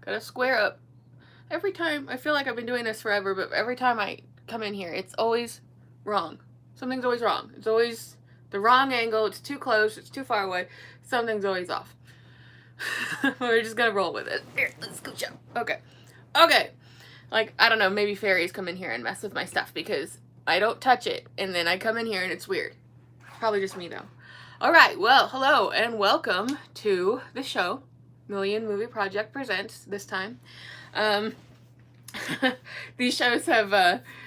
Gotta square up. Every time, I feel like I've been doing this forever, but every time I come in here, it's always wrong. Something's always wrong. It's always the wrong angle. It's too close. It's too far away. Something's always off. We're just gonna roll with it. Here, let's scooch up. Okay. Okay. Like, I don't know, maybe fairies come in here and mess with my stuff because I don't touch it, and then I come in here and it's weird. Probably just me, though. Alright, well, hello and welcome to the show. Million Movie Project presents this time. These shows have,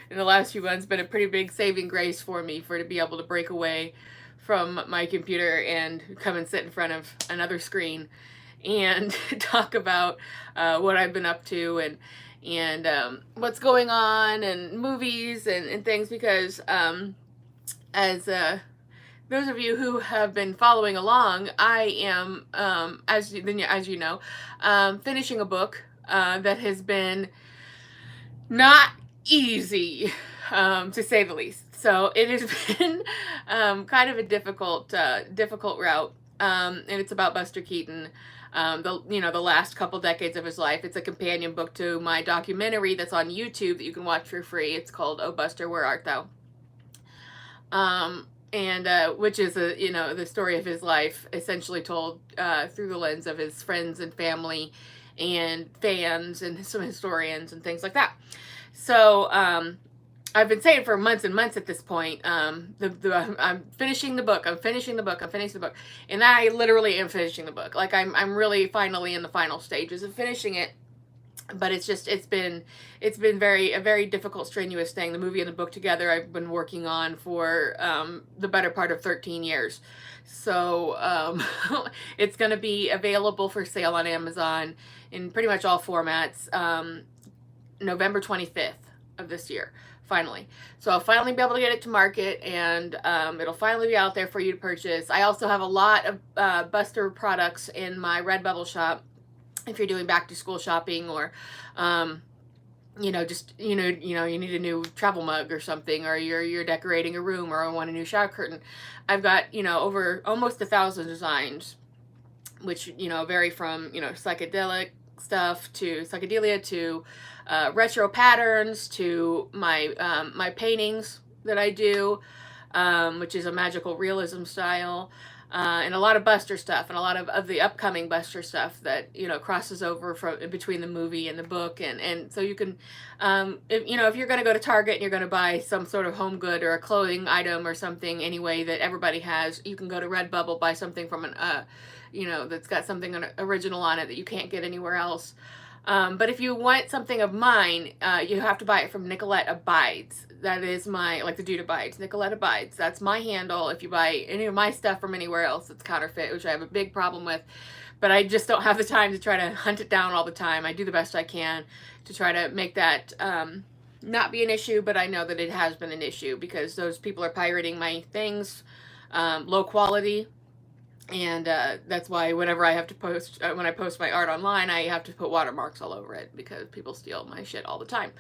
in the last few months, been a pretty big saving grace for me to be able to break away from my computer and come and sit in front of another screen and talk about what I've been up to and what's going on and movies and things, because as those of you who have been following along, I am, as you know, finishing a book that has been not easy, to say the least. So it has been kind of a difficult route, and it's about Buster Keaton. The last couple decades of his life. It's a companion book to my documentary that's on YouTube that you can watch for free. It's called "Oh Buster, Where Art Thou?" Which is the story of his life, essentially told through the lens of his friends and family and fans and some historians and things like that. So I've been saying for months and months at this point, I'm finishing the book, and I literally am finishing the book. Like, I'm really finally in the final stages of finishing it, but it's been a very difficult, strenuous thing. The movie and the book together I've been working on for the better part of 13 years. So it's going to be available for sale on Amazon in pretty much all formats November 25th of this year. Finally. So I'll finally be able to get it to market, and it'll finally be out there for you to purchase. I also have a lot of Buster products in my Redbubble shop if you're doing back to school shopping, or you need a new travel mug or something, or you're decorating a room, or want a new shower curtain. I've got over almost 1,000 designs, which vary from psychedelic stuff to psychedelia to retro patterns to my paintings that I do, which is a magical realism style, and a lot of Buster stuff, and a lot of the upcoming Buster stuff that crosses over from between the movie and the book, and so you can if you're going to go to Target and you're going to buy some sort of home good or a clothing item or something anyway that everybody has, you can go to Redbubble, buy something from an that's got something original on it that you can't get anywhere else. But if you want something of mine, you have to buy it from Nicolette Abides. That is the dude abides. Nicolette Abides. That's my handle. If you buy any of my stuff from anywhere else, it's counterfeit, which I have a big problem with. But I just don't have the time to try to hunt it down all the time. I do the best I can to try to make that not be an issue, but I know that it has been an issue because those people are pirating my things, low quality. And that's why whenever I have to post, when I post my art online, I have to put watermarks all over it because people steal my shit all the time.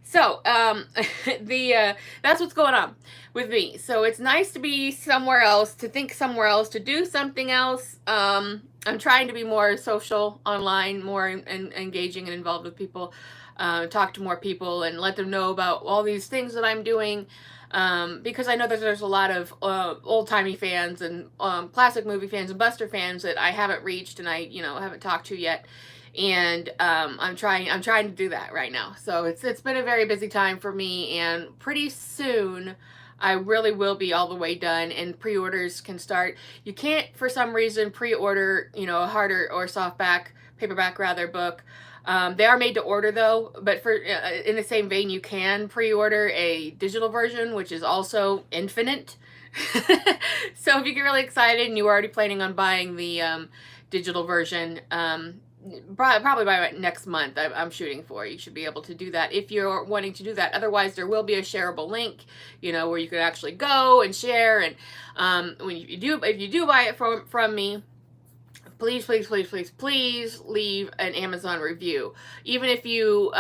So that's what's going on with me. So it's nice to be somewhere else, to think somewhere else, to do something else. I'm trying to be more social online, more engaging and involved with people, talk to more people and let them know about all these things that I'm doing. Because I know that there's a lot of old-timey fans and classic movie fans and Buster fans that I haven't reached and I haven't talked to yet, and I'm trying to do that right now. So it's been a very busy time for me, and pretty soon I really will be all the way done, and pre-orders can start. You can't for some reason pre-order a hard or softback, paperback rather, book. They are made to order though, but for in the same vein, you can pre-order a digital version, which is also infinite. So if you get really excited and you're already planning on buying the digital version, probably by next month, I'm shooting for, you should be able to do that if you're wanting to do that. Otherwise, there will be a shareable link, where you can actually go and share. And if you do buy it from me, please, please, please, please, please leave an Amazon review. Even if you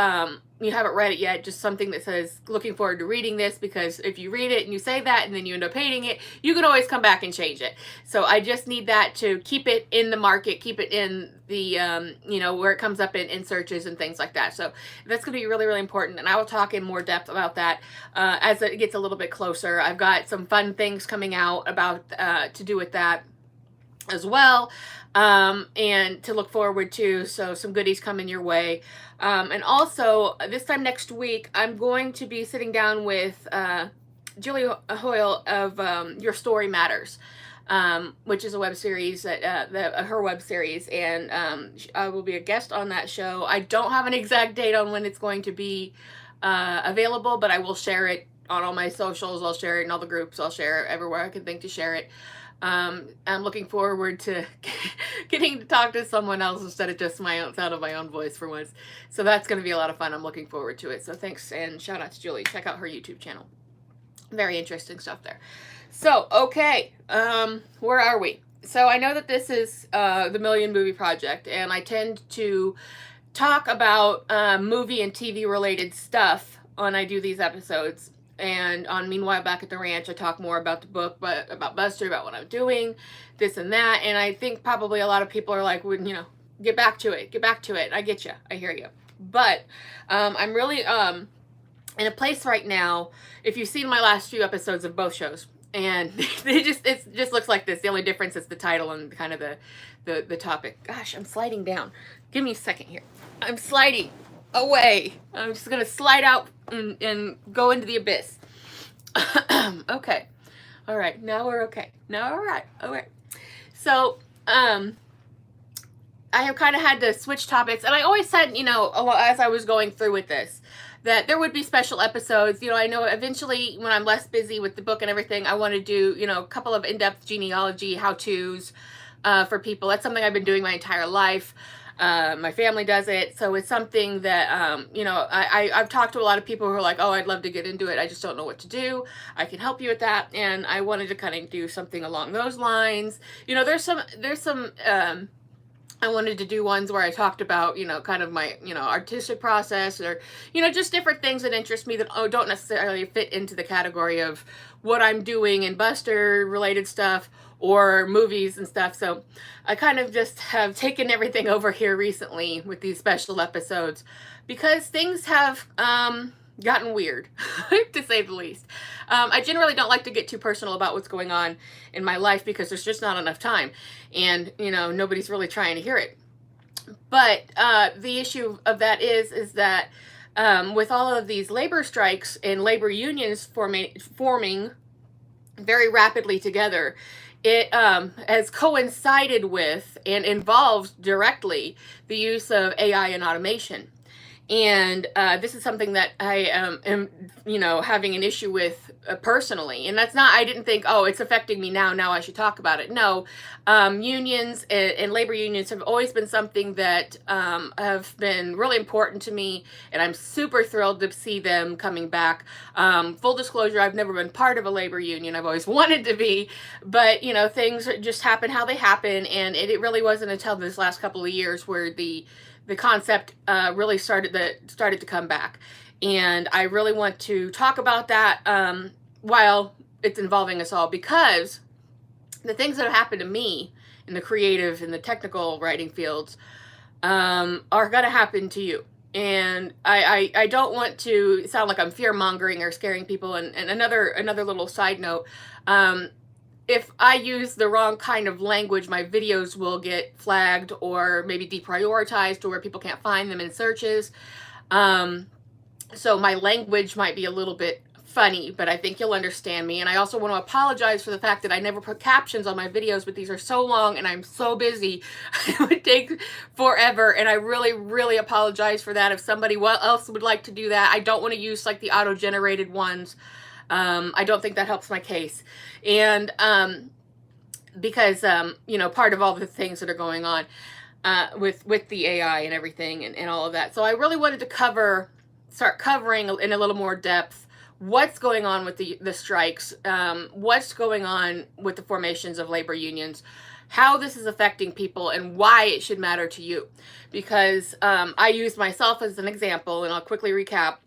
you haven't read it yet, just something that says, looking forward to reading this, because if you read it and you say that and then you end up hating it, you can always come back and change it. So I just need that to keep it in the market, keep it in the, you know, where it comes up in searches and things like that. So that's going to be really, really important. And I will talk in more depth about that as it gets a little bit closer. I've got some fun things coming out about to do with that as well, and to look forward to. So some goodies coming your way. And also this time next week, I'm going to be sitting down with Julie Hoyle of Your Story Matters, which is a web series that her web series, and I will be a guest on that show. I don't have an exact date on when it's going to be available, but I will share it on all my socials. I'll share it in all the groups. I'll share it everywhere I can think to share it. I'm looking forward to getting to talk to someone else instead of just sound of my own voice for once. So that's going to be a lot of fun. I'm looking forward to it. So thanks, and shout out to Julie. Check out her YouTube channel. Very interesting stuff there. So, okay, where are we? So I know that this is the Million Movie Project, and I tend to talk about movie and TV related stuff when I do these episodes. And on Meanwhile Back at the Ranch, I talk more about the book, but about Buster, about what I'm doing, this and that. And I think probably a lot of people are like, well, you know, get back to it, get back to it. I get you. I hear you. But I'm really in a place right now, if you've seen my last few episodes of both shows, and it just looks like this. The only difference is the title and kind of the topic. Gosh, I'm sliding down. Give me a second here. I'm sliding away. I'm just going to slide out and go into the abyss. Okay. All right. Now we're okay. Now, all right. All right. So, I have kind of had to switch topics, and I always said, you know, as I was going through with this, that there would be special episodes. You know, I know eventually when I'm less busy with the book and everything, I want to do, you know, a couple of in-depth genealogy how-tos for people. That's something I've been doing my entire life. My family does it, so it's something that, you know, I've talked to a lot of people who are like, oh, I'd love to get into it, I just don't know what to do. I can help you with that, and I wanted to kind of do something along those lines. You know, there's some, I wanted to do ones where I talked about, you know, kind of my, you know, artistic process, or, you know, just different things that interest me that don't necessarily fit into the category of what I'm doing in Buster related stuff or movies and stuff. So I kind of just have taken everything over here recently with these special episodes because things have gotten weird, to say the least. I generally don't like to get too personal about what's going on in my life because there's just not enough time, and, you know, nobody's really trying to hear it. But the issue of that is that with all of these labor strikes and labor unions forming very rapidly together, it has coincided with and involves directly the use of AI and automation. And this is something that I am, you know, having an issue with personally. And that's not, I didn't think, oh, it's affecting me now I should talk about it. No, unions and labor unions have always been something that have been really important to me. And I'm super thrilled to see them coming back. Full disclosure, I've never been part of a labor union. I've always wanted to be. But, you know, things just happen how they happen. And it really wasn't until this last couple of years where the concept really started to come back. And I really want to talk about that while it's involving us all, because the things that have happened to me in the creative and the technical writing fields are going to happen to you. And I don't want to sound like I'm fear-mongering or scaring people. And another little side note, if I use the wrong kind of language, my videos will get flagged or maybe deprioritized to where people can't find them in searches. So my language might be a little bit funny, but I think you'll understand me. And I also want to apologize for the fact that I never put captions on my videos, but these are so long and I'm so busy. It would take forever. And I really, really apologize for that. If somebody else would like to do that, I don't want to use like the auto-generated ones. I don't think that helps my case. And because, you know, part of all the things that are going on with the AI and everything and all of that. So I really wanted to start covering in a little more depth what's going on with the strikes, what's going on with the formations of labor unions, how this is affecting people and why it should matter to you. Because I use myself as an example, and I'll quickly recap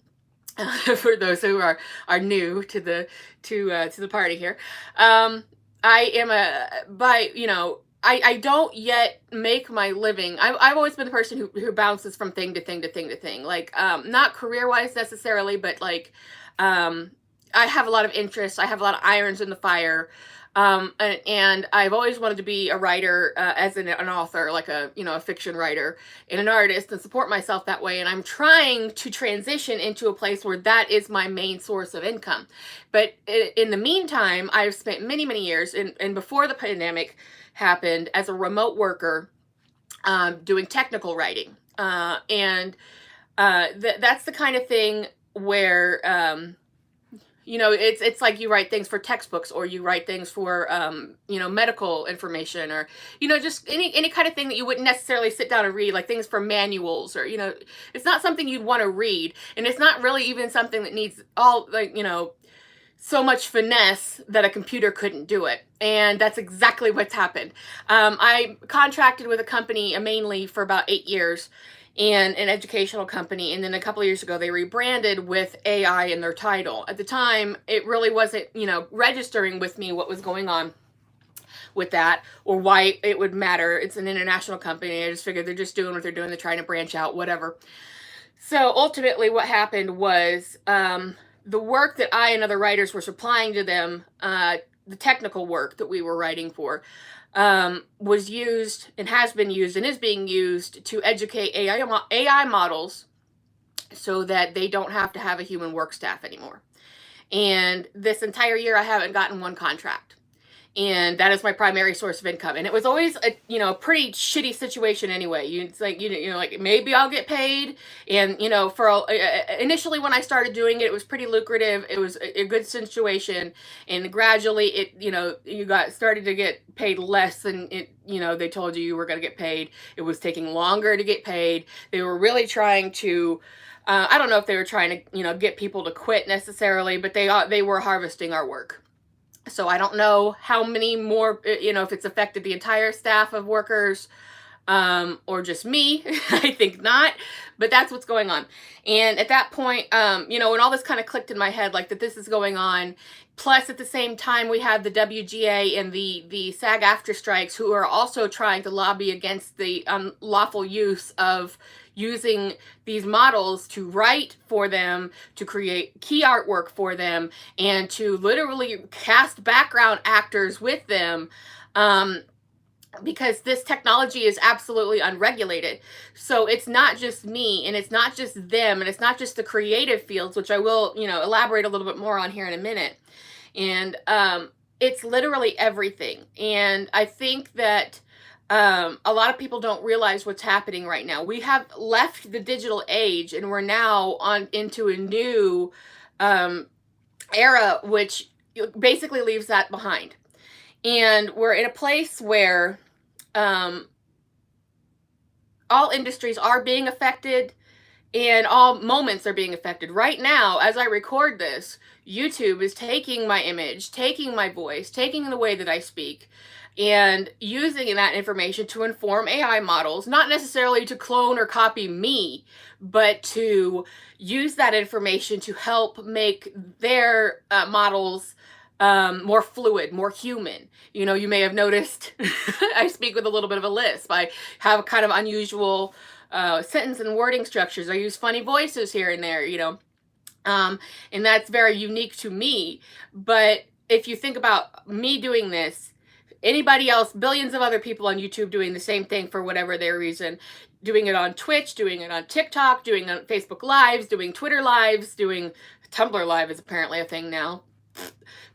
for those who are new to the party here. I am I don't yet make my living. I've always been the person who bounces from thing to thing to thing to thing. Like, not career wise necessarily, but like, I have a lot of interests. I have a lot of irons in the fire. And I've always wanted to be a writer, as an author, like a fiction writer and an artist, and support myself that way. And I'm trying to transition into a place where that is my main source of income. But in the meantime, I've spent many, many years, and before the pandemic happened, as a remote worker, doing technical writing. That's the kind of thing where, it's like you write things for textbooks, or you write things for, medical information, or, just any kind of thing that you wouldn't necessarily sit down and read, like things for manuals, or, it's not something you'd want to read. And it's not really even something that needs all, like, so much finesse that a computer couldn't do it. And that's exactly what's happened. I contracted with a company mainly for about 8 years, and an educational company. And then a couple of years ago, they rebranded with AI in their title. At the time, it really wasn't, registering with me what was going on with that, or why it would matter. It's an international company. I just figured they're just doing what they're doing. They're trying to branch out, whatever. So ultimately what happened was, the work that I and other writers were supplying to them, the technical work that we were writing for, was used and has been used and is being used to educate AI models so that they don't have to have a human work staff anymore. And this entire year, I haven't gotten one contract. And that is my primary source of income. And it was always a pretty shitty situation anyway. It's like, like maybe I'll get paid. And, initially when I started doing it, it was pretty lucrative. It was a good situation. And gradually you started to get paid less than they told you were going to get paid. It was taking longer to get paid. They were really trying to, I don't know if they were trying to, get people to quit necessarily, but they were harvesting our work. So I don't know how many more, if it's affected the entire staff of workers, or just me. I think not, but that's what's going on. And at that point, when all this kind of clicked in my head, like that this is going on, plus at the same time we have the WGA and the SAG AFTRA strikes, who are also trying to lobby against the unlawful use of using these models to write for them, to create key artwork for them, and to literally cast background actors with them, because this technology is absolutely unregulated. So it's not just me, and it's not just them, and it's not just the creative fields, which I will, elaborate a little bit more on here in a minute. And it's literally everything. And I think that a lot of people don't realize what's happening right now. We have left the digital age, and we're now on into a new era, which basically leaves that behind. And we're in a place where all industries are being affected, and all moments are being affected. Right now, as I record this, YouTube is taking my image, taking my voice, taking the way that I speak, and using that information to inform AI models, not necessarily to clone or copy me, but to use that information to help make their models more fluid, more human. You may have noticed I speak with a little bit of a lisp. I have kind of unusual sentence and wording structures. I use funny voices here and there, and that's very unique to me. But if you think about me doing this, anybody else, billions of other people on YouTube doing the same thing for whatever their reason, doing it on Twitch, doing it on TikTok, doing it on Facebook Lives, doing Twitter Lives, doing Tumblr Live is apparently a thing now.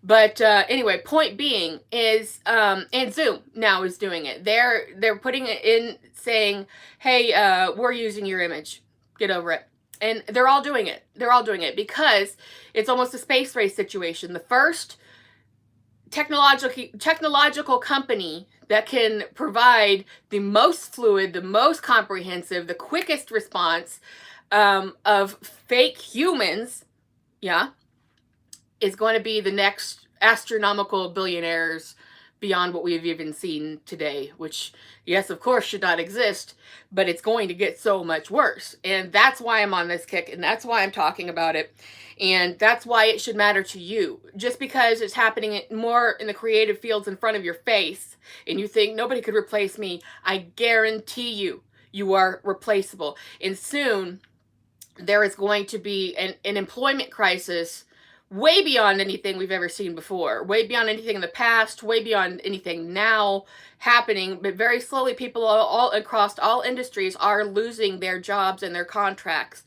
But anyway, point being is, and Zoom now is doing it. They're putting it in saying, hey, we're using your image. Get over it. And they're all doing it. They're all doing it because it's almost a space race situation. The first technological company that can provide the most fluid, the most comprehensive, the quickest response of fake humans, is going to be the next astronomical billionaires beyond what we've even seen today, which, yes, of course, should not exist, but it's going to get so much worse. And that's why I'm on this kick, and that's why I'm talking about it, and that's why it should matter to you. Just because it's happening more in the creative fields in front of your face, and you think nobody could replace me, I guarantee you, you are replaceable. And soon, there is going to be an employment crisis way beyond anything we've ever seen before, way beyond anything in the past, way beyond anything now happening. But very slowly, people all across all industries are losing their jobs and their contracts,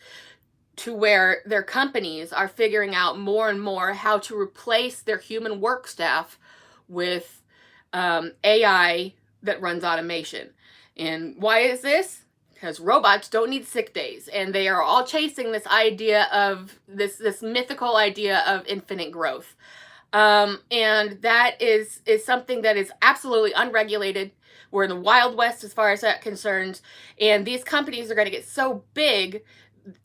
to where their companies are figuring out more and more how to replace their human work staff with AI that runs automation. And why is this? Because robots don't need sick days, and they are all chasing this idea of this mythical idea of infinite growth, and that is something that is absolutely unregulated. We're in the Wild West as far as that concerns, and these companies are going to get so big,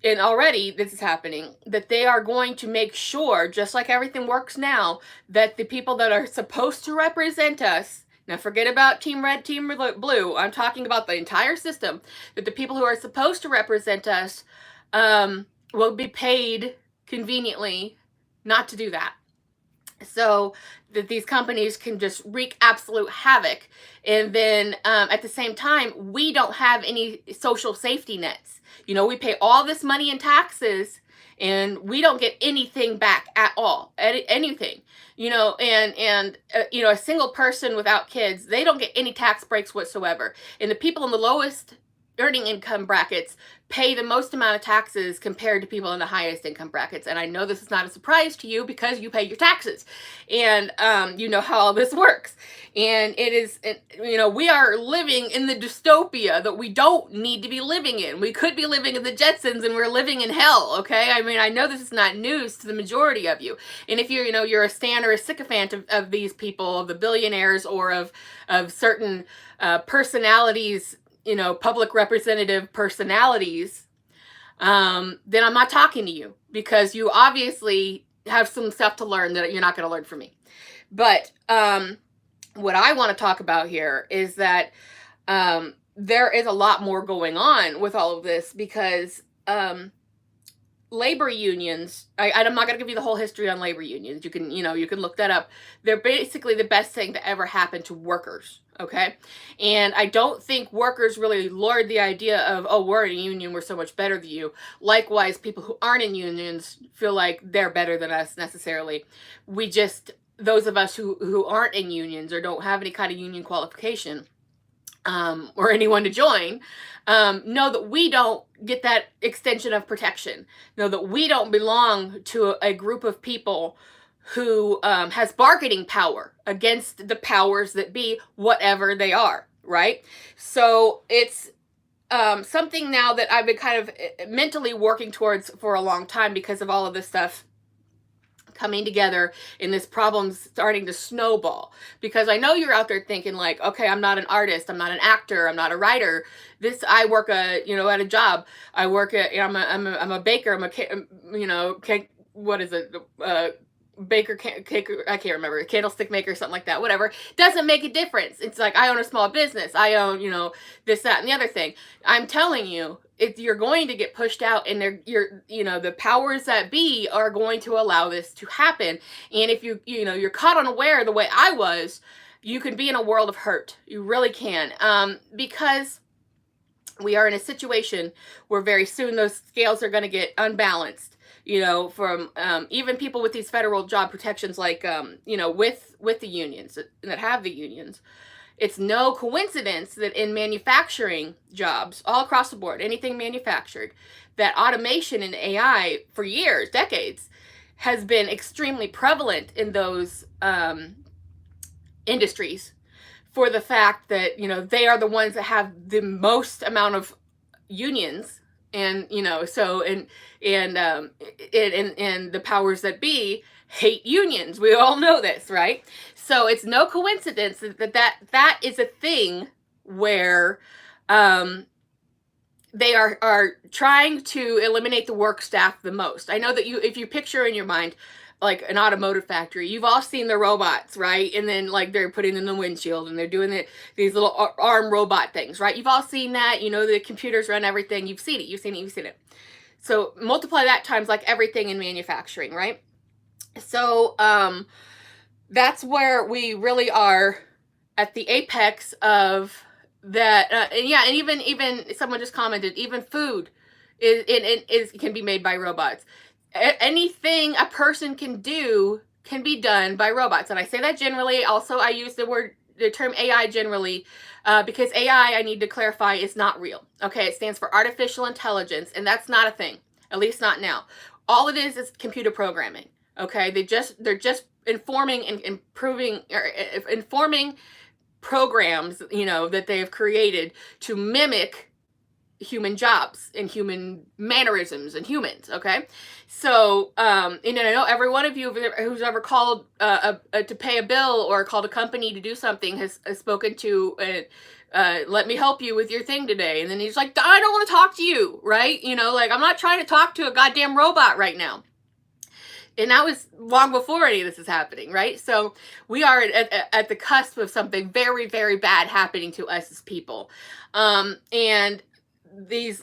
and already this is happening, that they are going to make sure, just like everything works now, that the people that are supposed to represent us, now forget about Team Red, Team Blue, I'm talking about the entire system, that the people who are supposed to represent us will be paid conveniently not to do that. So that these companies can just wreak absolute havoc. And then at the same time, we don't have any social safety nets. You know, we pay all this money in taxes, and we don't get anything back at all, anything. You know, and you know, a single person without kids, they don't get any tax breaks whatsoever. And the people in the lowest earning income brackets pay the most amount of taxes compared to people in the highest income brackets. And I know this is not a surprise to you because you pay your taxes, and you know how all this works. And it is, you know, we are living in the dystopia that we don't need to be living in. We could be living in the Jetsons, and we're living in hell, okay? I mean, I know this is not news to the majority of you. And if you're, you know, you're a stan or a sycophant of these people, of the billionaires, or of certain personalities, you know, public representative personalities, then I'm not talking to you, because you obviously have some stuff to learn that you're not going to learn from me. But what I want to talk about here is that there is a lot more going on with all of this, because labor unions, I'm not going to give you the whole history on labor unions. You can, you know, you can look that up. They're basically the best thing to ever happen to workers, okay? And I don't think workers really lord the idea of, oh, we're in a union, we're so much better than you. Likewise, people who aren't in unions feel like they're better than us necessarily. We just, those of us who aren't in unions or don't have any kind of union qualification, or anyone to join, know that we don't get that extension of protection. Know that we don't belong to a group of people who has bargaining power against the powers that be, whatever they are, right? So it's something now that I've been kind of mentally working towards for a long time, because of all of this stuff coming together and this problem starting to snowball. Because I know you're out there thinking like, okay, I'm not an artist, I'm not an actor, I'm not a writer. I work at a job. I work at, I'm a baker. I'm a, you know, cake, what is it? Baker, cake, I can't remember, candlestick maker, something like that, whatever. Doesn't make a difference. It's like, I own a small business. I own, you know, this, that, and the other thing. I'm telling you, if you're going to get pushed out, and the powers that be are going to allow this to happen. And if you're caught unaware the way I was, you can be in a world of hurt. You really can. Because we are in a situation where very soon those scales are going to get unbalanced. You know, from even people with these federal job protections, like, with the unions that have the unions. It's no coincidence that in manufacturing jobs, all across the board, anything manufactured, that automation and AI for years, decades, has been extremely prevalent in those industries, for the fact that, you know, they are the ones that have the most amount of unions. And, you know, so, and the powers that be hate unions. We all know this, right? So it's no coincidence that is a thing where they are trying to eliminate the work staff the most. I know that if you picture in your mind like an automotive factory. You've all seen the robots, right? And then like they're putting in the windshield and they're doing these little arm robot things, right? You've all seen that. You know, the computers run everything. You've seen it. You've seen it. You've seen it. So multiply that times like everything in manufacturing, right? So that's where we really are at the apex of that. And yeah, and even someone just commented, even food is can be made by robots. Anything a person can do can be done by robots, and I say that generally. Also, I use the term AI generally, because AI, I need to clarify, is not real. Okay, it stands for artificial intelligence, and that's not a thing, at least not now. All it is computer programming. Okay, they're just informing and improving, or informing programs, you know, that they have created to mimic human jobs and human mannerisms and humans. Okay, so and I know every one of you who's ever called to pay a bill or called a company to do something has spoken to let me help you with your thing today, and then he's like, I don't want to talk to you, right? You know, like, I'm not trying to talk to a goddamn robot right now. And that was long before any of this is happening, right? So we are at the cusp of something very, very bad happening to us as people. And these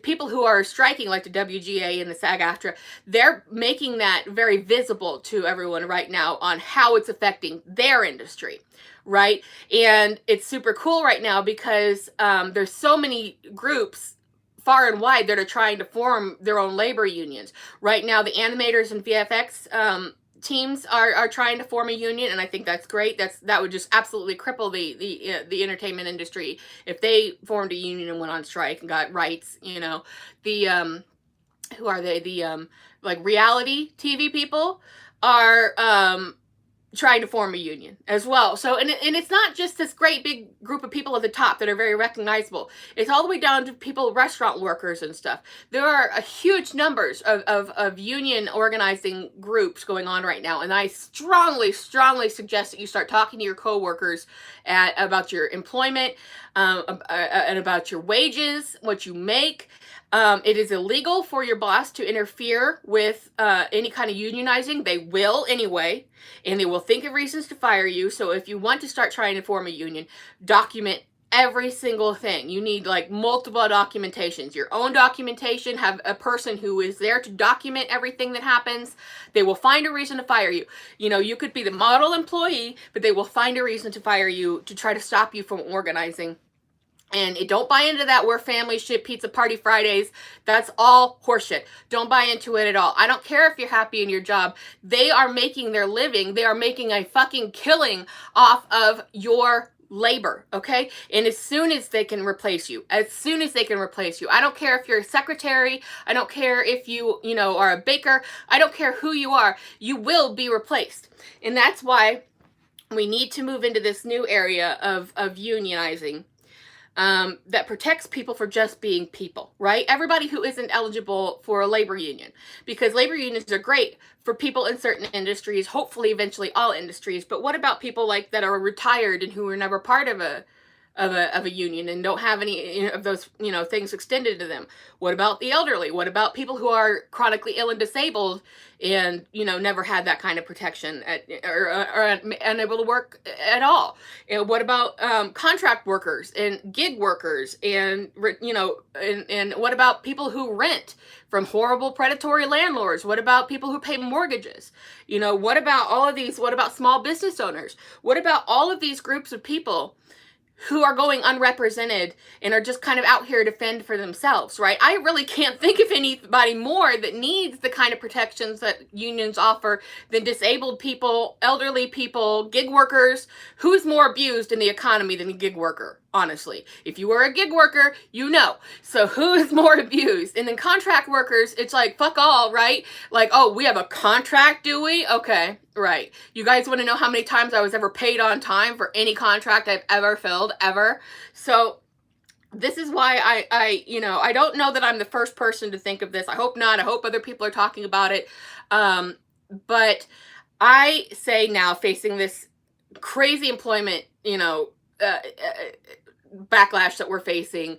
people who are striking, like the WGA and the SAG AFTRA, they're making that very visible to everyone right now on how it's affecting their industry, right? And it's super cool right now because there's so many groups far and wide that are trying to form their own labor unions. Right now, the animators and VFX teams are trying to form a union, and I think that's great. That would just absolutely cripple the entertainment industry if they formed a union and went on strike and got rights. You know, the who are they? The like reality TV people are trying to form a union as well. So, and it's not just this great big group of people at the top that are very recognizable. It's all the way down to people, restaurant workers and stuff. There are a huge numbers of union organizing groups going on right now. And I strongly, strongly suggest that you start talking to your coworkers about your employment, and about your wages, what you make. It is illegal for your boss to interfere with any kind of unionizing. They will anyway, and they will think of reasons to fire you. So if you want to start trying to form a union, document every single thing. You need like multiple documentations, your own documentation, have a person who is there to document everything that happens. They will find a reason to fire you. You know, you could be the model employee, but they will find a reason to fire you to try to stop you from organizing. And don't buy into that we're family shit, pizza party Fridays. That's all horseshit. Don't buy into it at all. I don't care if you're happy in your job. They are making their living. They are making a fucking killing off of your labor, okay? And as soon as they can replace you, I don't care if you're a secretary. I don't care if you know, are a baker. I don't care who you are. You will be replaced. And that's why we need to move into this new area of unionizing. That protects people for just being people, right? Everybody who isn't eligible for a labor union, because labor unions are great for people in certain industries, hopefully eventually all industries. But what about people like that are retired and who were never part of a union and don't have any of those, you know, things extended to them? What about the elderly? What about people who are chronically ill and disabled and, you know, never had that kind of protection or unable to work at all? And what about contract workers and gig workers and, you know, and what about people who rent from horrible predatory landlords? What about people who pay mortgages? You know, what about all of these? What about small business owners? What about all of these groups of people who are going unrepresented and are just kind of out here to fend for themselves, right? I really can't think of anybody more that needs the kind of protections that unions offer than disabled people, elderly people, gig workers. Who's more abused in the economy than a gig worker? Honestly, if you were a gig worker, you know. So who is more abused? And then contract workers, it's like, fuck all, right? Like, oh, we have a contract, do we? Okay, right. You guys want to know how many times I was ever paid on time for any contract I've ever filled, ever? So this is why I you know, I don't know that I'm the first person to think of this. I hope not. I hope other people are talking about it. But I say now, facing this crazy employment, you know, backlash that we're facing,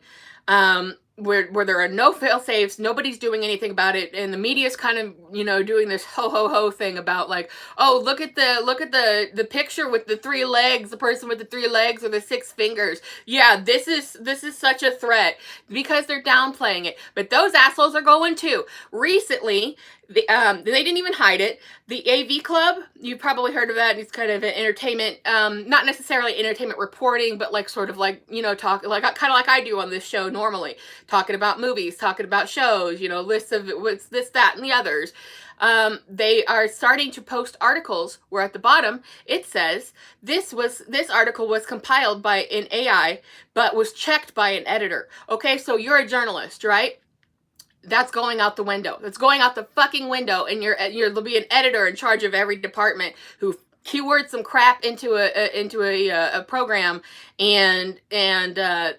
where there are no fail safes, nobody's doing anything about it, and the media's kind of, you know, doing this ho ho ho thing about like, oh, look at the picture with the 3 legs, the person with the 3 legs or the 6 fingers. Yeah, this is such a threat, because they're downplaying it. But those assholes are going too. Recently, they didn't even hide it. The AV Club, you've probably heard of that. It's kind of an entertainment, not necessarily entertainment reporting, but like sort of like, you know, talk like kind of like I do on this show normally, talking about movies, talking about shows, you know, lists of what's this, that, and the others. They are starting to post articles where at the bottom it says this article was compiled by an AI, but was checked by an editor. Okay, so you're a journalist, right? That's going out the window. That's going out the fucking window, and there'll be an editor in charge of every department who keywords some crap into a program and then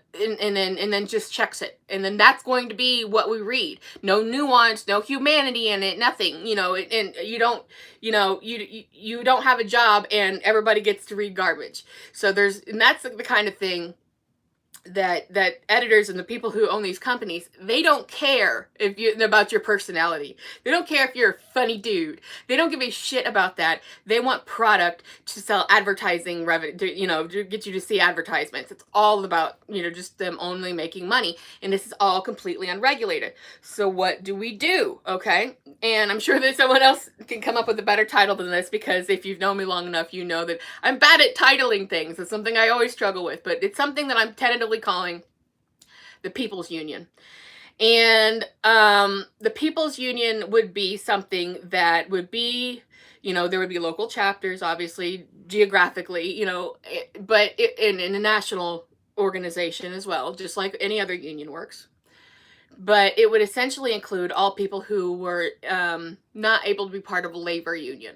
just checks it, and then that's going to be what we read. No nuance, no humanity in it, nothing. You know, and you don't, you know, you don't have a job, and everybody gets to read garbage. So that's the kind of thing that editors and the people who own these companies, they don't care about your personality. They don't care if you're a funny dude. They don't give a shit about that. They want product to sell advertising revenue, you know, to get you to see advertisements. It's all about, you know, just them only making money. And this is all completely unregulated. So what do we do? Okay. And I'm sure that someone else can come up with a better title than this, because if you've known me long enough, you know that I'm bad at titling things. It's something I always struggle with, but it's something that I'm tentatively calling the People's Union. And the People's Union would be something that would be, you know, there would be local chapters, obviously, geographically, you know, but in a national organization as well, just like any other union works. But it would essentially include all people who were not able to be part of a labor union,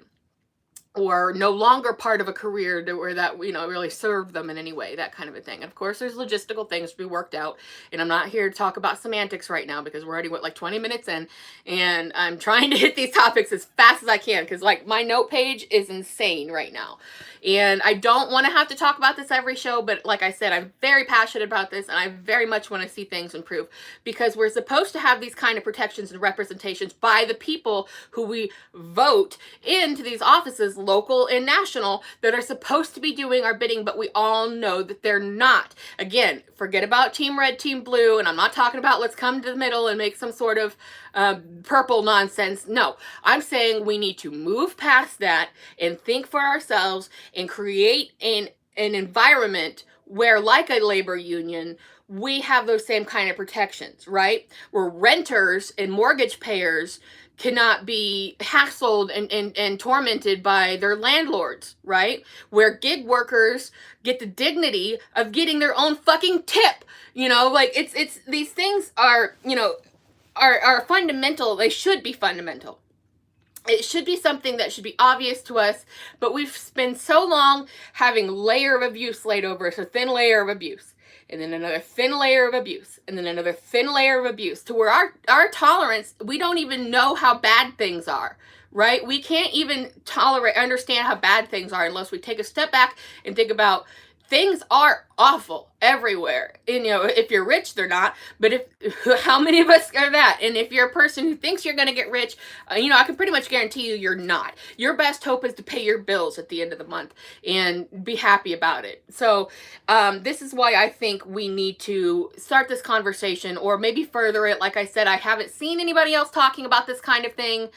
or no longer part of a career where that, you know, really served them in any way, that kind of a thing. And of course, there's logistical things to be worked out, and I'm not here to talk about semantics right now, because we're already, like 20 minutes in, and I'm trying to hit these topics as fast as I can, because like my note page is insane right now. And I don't want to have to talk about this every show, but like I said, I'm very passionate about this, and I very much want to see things improve, because we're supposed to have these kind of protections and representations by the people who we vote into these offices, local and national, that are supposed to be doing our bidding, but we all know that they're not. Again, forget about team red, team blue, and I'm not talking about let's come to the middle and make some sort of purple nonsense. No, I'm saying we need to move past that and think for ourselves and create an environment where, like a labor union, we have those same kind of protections, right? Where renters and mortgage payers cannot be hassled and tormented by their landlords, right? Where gig workers get the dignity of getting their own fucking tip. You know, like it's these things are, you know, are fundamental. They should be fundamental. It should be something that should be obvious to us, but we've spent so long having layer of abuse laid over us, a thin layer of abuse, and then another thin layer of abuse, and then another thin layer of abuse, to where our tolerance, we don't even know how bad things are, right? We can't even understand how bad things are unless we take a step back and think about things are awful everywhere. And, you know, if you're rich, they're not. But how many of us are that? And if you're a person who thinks you're going to get rich, you know, I can pretty much guarantee you you're not. Your best hope is to pay your bills at the end of the month and be happy about it. So this is why I think we need to start this conversation, or maybe further it. Like I said, I haven't seen anybody else talking about this kind of thing.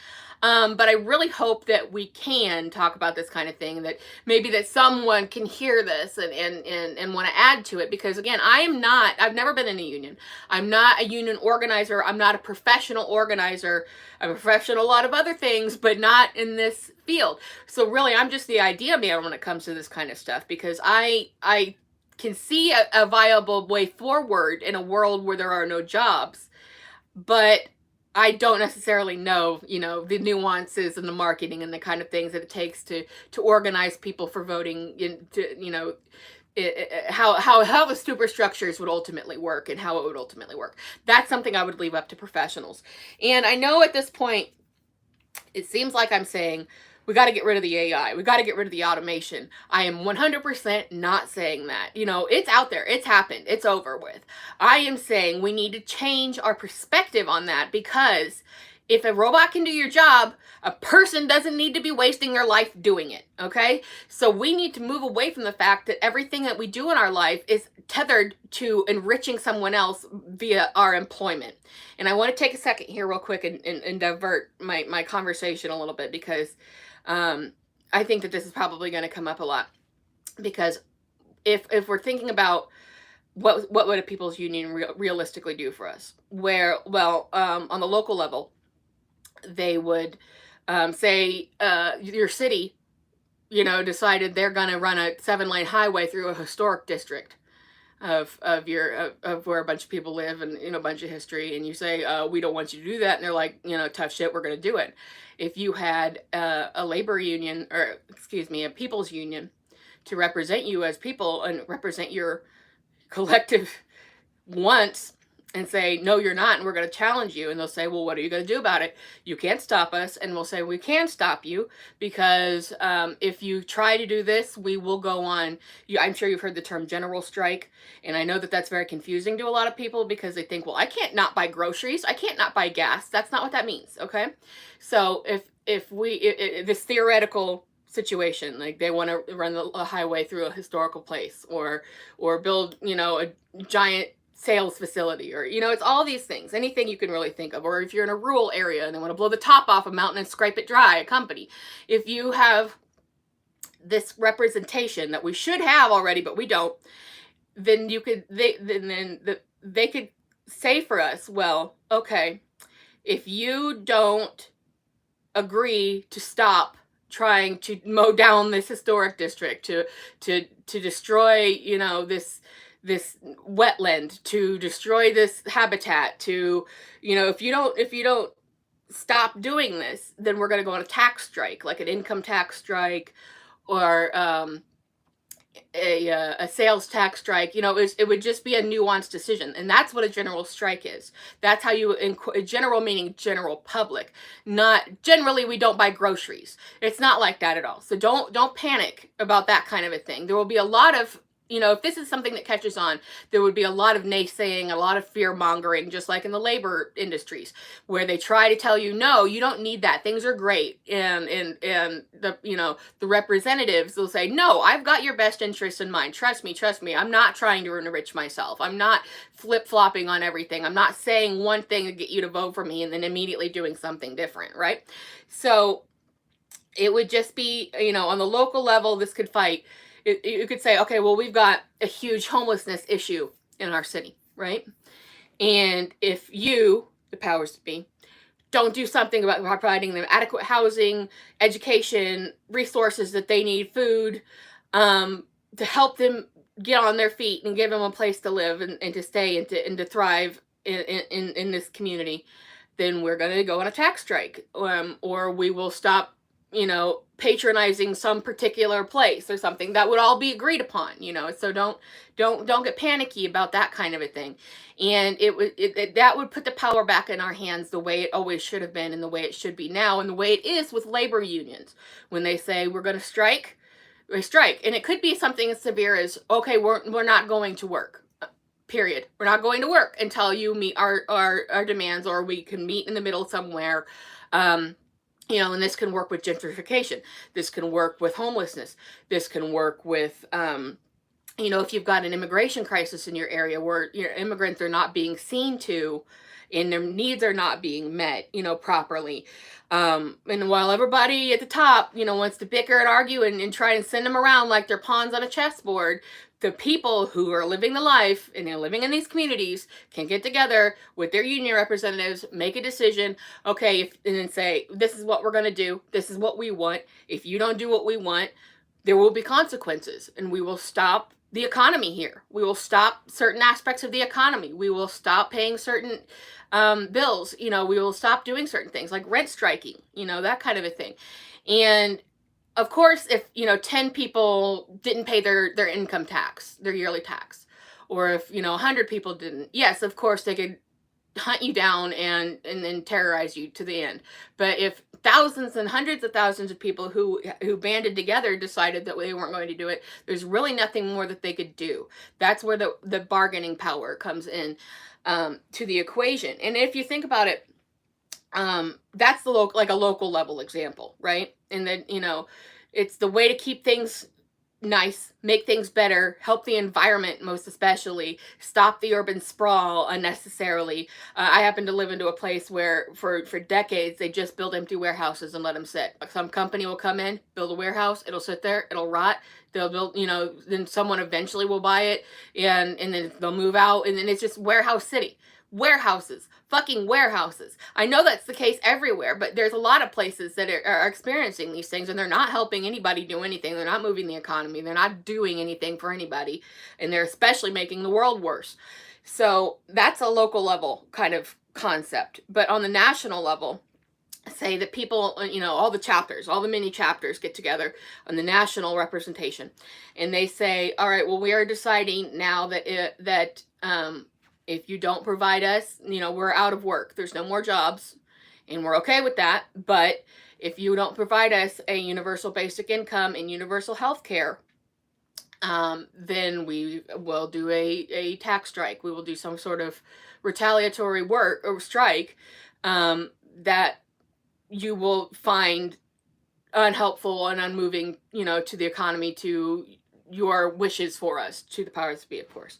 But I really hope that we can talk about this kind of thing, that maybe that someone can hear this and want to add to it. Because again, I've never been in a union. I'm not a union organizer. I'm not a professional organizer. I'm a professional a lot of other things, but not in this field. So really, I'm just the idea man when it comes to this kind of stuff, because I can see a viable way forward in a world where there are no jobs, but I don't necessarily know, you know, the nuances and the marketing and the kind of things that it takes to organize people for voting, you know, how the superstructures would ultimately work and how it would ultimately work. That's something I would leave up to professionals. And I know at this point, it seems like I'm saying we got to get rid of the AI. We got to get rid of the automation. I am 100% not saying that. It's out there. It's happened. It's over with. I am saying we need to change our perspective on that, because if a robot can do your job, a person doesn't need to be wasting their life doing it, okay? So we need to move away from the fact that everything that we do in our life is tethered to enriching someone else via our employment. And I want to take a second here real quick and divert my conversation a little bit, because I think that this is probably going to come up a lot. Because if we're thinking about what would a people's union realistically do for us? On the local level, they would say your city, decided they're going to run a 7-lane highway through a historic district of where a bunch of people live, and a bunch of history, and you say we don't want you to do that, and they're like, tough shit, we're going to do it. If you had a labor union, or excuse me, a people's union to represent you as people and represent your collective wants, and say, no, you're not, and we're going to challenge you. And they'll say, well, what are you going to do about it? You can't stop us. And we'll say, we can stop you, because if you try to do this, we will go on. I'm sure you've heard the term general strike. And I know that that's very confusing to a lot of people, because they think, well, I can't not buy groceries. I can't not buy gas. That's not what that means. Okay. So if this theoretical situation, like they want to run a highway through a historical place, or build, a giant sales facility, or it's all these things, anything you can really think of. Or if you're in a rural area and they want to blow the top off a mountain and scrape it dry, a company. If you have this representation that we should have already, but we don't, then they could say for us, well, okay, if you don't agree to stop trying to mow down this historic district, to destroy, this wetland, to destroy this habitat, to, if you don't stop doing this, then we're going to go on a tax strike, like an income tax strike, or a sales tax strike. It would just be a nuanced decision. And that's what a general strike is. That's how general meaning general public, not generally we don't buy groceries. It's not like that at all. So don't panic about that kind of a thing. There will be a lot of, if this is something that catches on, there would be a lot of naysaying, a lot of fear mongering, just like in the labor industries, where they try to tell you, no, you don't need that. Things are great. And the representatives will say, no, I've got your best interests in mind. Trust me. I'm not trying to enrich myself. I'm not flip-flopping on everything. I'm not saying one thing to get you to vote for me and then immediately doing something different, right? So it would just be, on the local level, this could fight. You could say, okay, well, we've got a huge homelessness issue in our city, right? And if you, the powers that be, don't do something about providing them adequate housing, education, resources that they need, food, to help them get on their feet and give them a place to live and to stay and to thrive in this community, then we're going to go on a tax strike, or we will stop patronizing some particular place or something. That would all be agreed upon, so don't get panicky about that kind of a thing. And that would put the power back in our hands, the way it always should have been, and the way it should be now, and the way it is with labor unions. When they say we're going to strike, we strike. And it could be something as severe as, okay, we're not going to work. Period. We're not going to work until you meet our demands, or we can meet in the middle somewhere. And this can work with gentrification. This can work with homelessness. This can work with, if you've got an immigration crisis in your area where your immigrants are not being seen to, and their needs are not being met, properly. And while everybody at the top, wants to bicker and argue and try and send them around like they're pawns on a chessboard, the people who are living the life and they're living in these communities can get together with their union representatives, make a decision, okay, and then say, this is what we're going to do. This is what we want. If you don't do what we want, there will be consequences, and we will stop the economy here. We will stop certain aspects of the economy. We will stop paying certain bills. We will stop doing certain things like rent striking, that kind of a thing. And of course, if, 10 people didn't pay their income tax, their yearly tax, or if, 100 people didn't, yes, of course, they could hunt you down and then terrorize you to the end. But if thousands and hundreds of thousands of people who banded together decided that they weren't going to do it, there's really nothing more that they could do. That's where the bargaining power comes in to the equation. And if you think about it, that's the like a local level example, right? And then, you know, it's the way to keep things nice, make things better, help the environment most especially, stop the urban sprawl unnecessarily. I happen to live into a place where for decades they just build empty warehouses and let them sit. Like some company will come in, build a warehouse, it'll sit there, it'll rot. They'll build, you know, then someone eventually will buy it, and then they'll move out, and then it's just warehouse city. Warehouses, fucking warehouses. I know that's the case everywhere, but there's a lot of places that are experiencing these things, and they're not helping anybody do anything. They're not moving the economy. They're not doing anything for anybody, and they're especially making the world worse. So that's a local level kind of concept. But on the national level, say that people, you know, all the chapters, all the mini chapters get together on the national representation, and they say, all right, well, we are deciding now that if you don't provide us, you know, we're out of work. There's no more jobs, and we're okay with that. But if you don't provide us a universal basic income and universal health care, then we will do a tax strike. We will do some sort of retaliatory work or strike that you will find unhelpful and unmoving, you know, to the economy, to your wishes for us, to the powers that be, of course.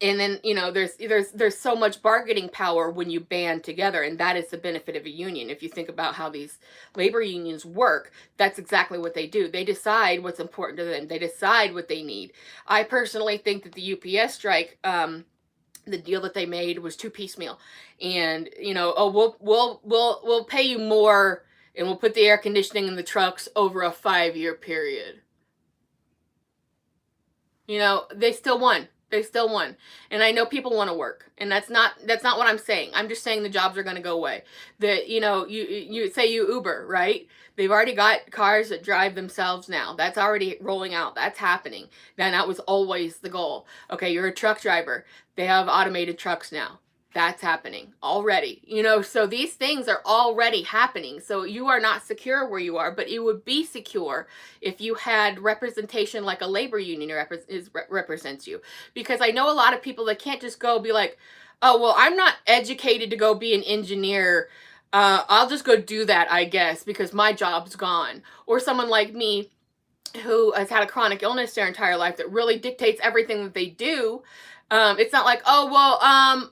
And then, you know, there's so much bargaining power when you band together, and that is the benefit of a union. If you think about how these labor unions work, that's exactly what they do. They decide what's important to them. They decide what they need. I personally think that the UPS strike, the deal that they made was too piecemeal, and you know, oh, we'll pay you more, and we'll put the air conditioning in the trucks over a 5-year period. You know, they still won. They still won. And I know people want to work, and that's not what I'm saying. I'm just saying the jobs are going to go away. You know, you say you Uber, right? They've already got cars that drive themselves now. That's already rolling out. That's happening. Then that was always the goal. Okay, you're a truck driver. They have automated trucks now. That's happening already. You know, so these things are already happening. So you are not secure where you are, but you would be secure if you had representation like a labor union represents you. Because I know a lot of people that can't just go be like, oh, well, I'm not educated to go be an engineer. I'll just go do that, I guess, because my job's gone. Or someone like me who has had a chronic illness their entire life that really dictates everything that they do. It's not like, oh, well,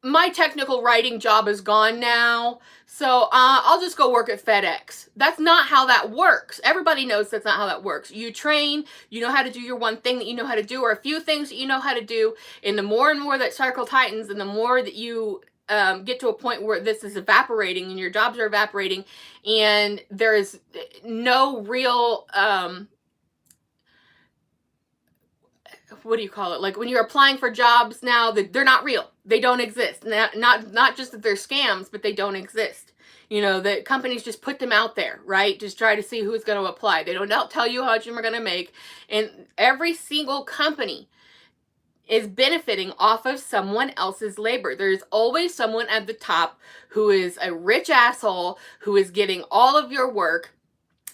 my technical writing job is gone now, so I'll just go work at FedEx. That's not how that works. Everybody knows that's not how that works. You train, you know how to do your one thing that you know how to do, or a few things that you know how to do, and the more and more that cycle tightens, and the more that you get to a point where this is evaporating and your jobs are evaporating, and there is no real what do you call it? Like when you're applying for jobs now, they're not real. They don't exist. Not just that they're scams, but they don't exist. You know, the companies just put them out there, right? Just try to see who's going to apply. They don't tell you how much you're going to make. And every single company is benefiting off of someone else's labor. There's always someone at the top who is a rich asshole who is getting all of your work.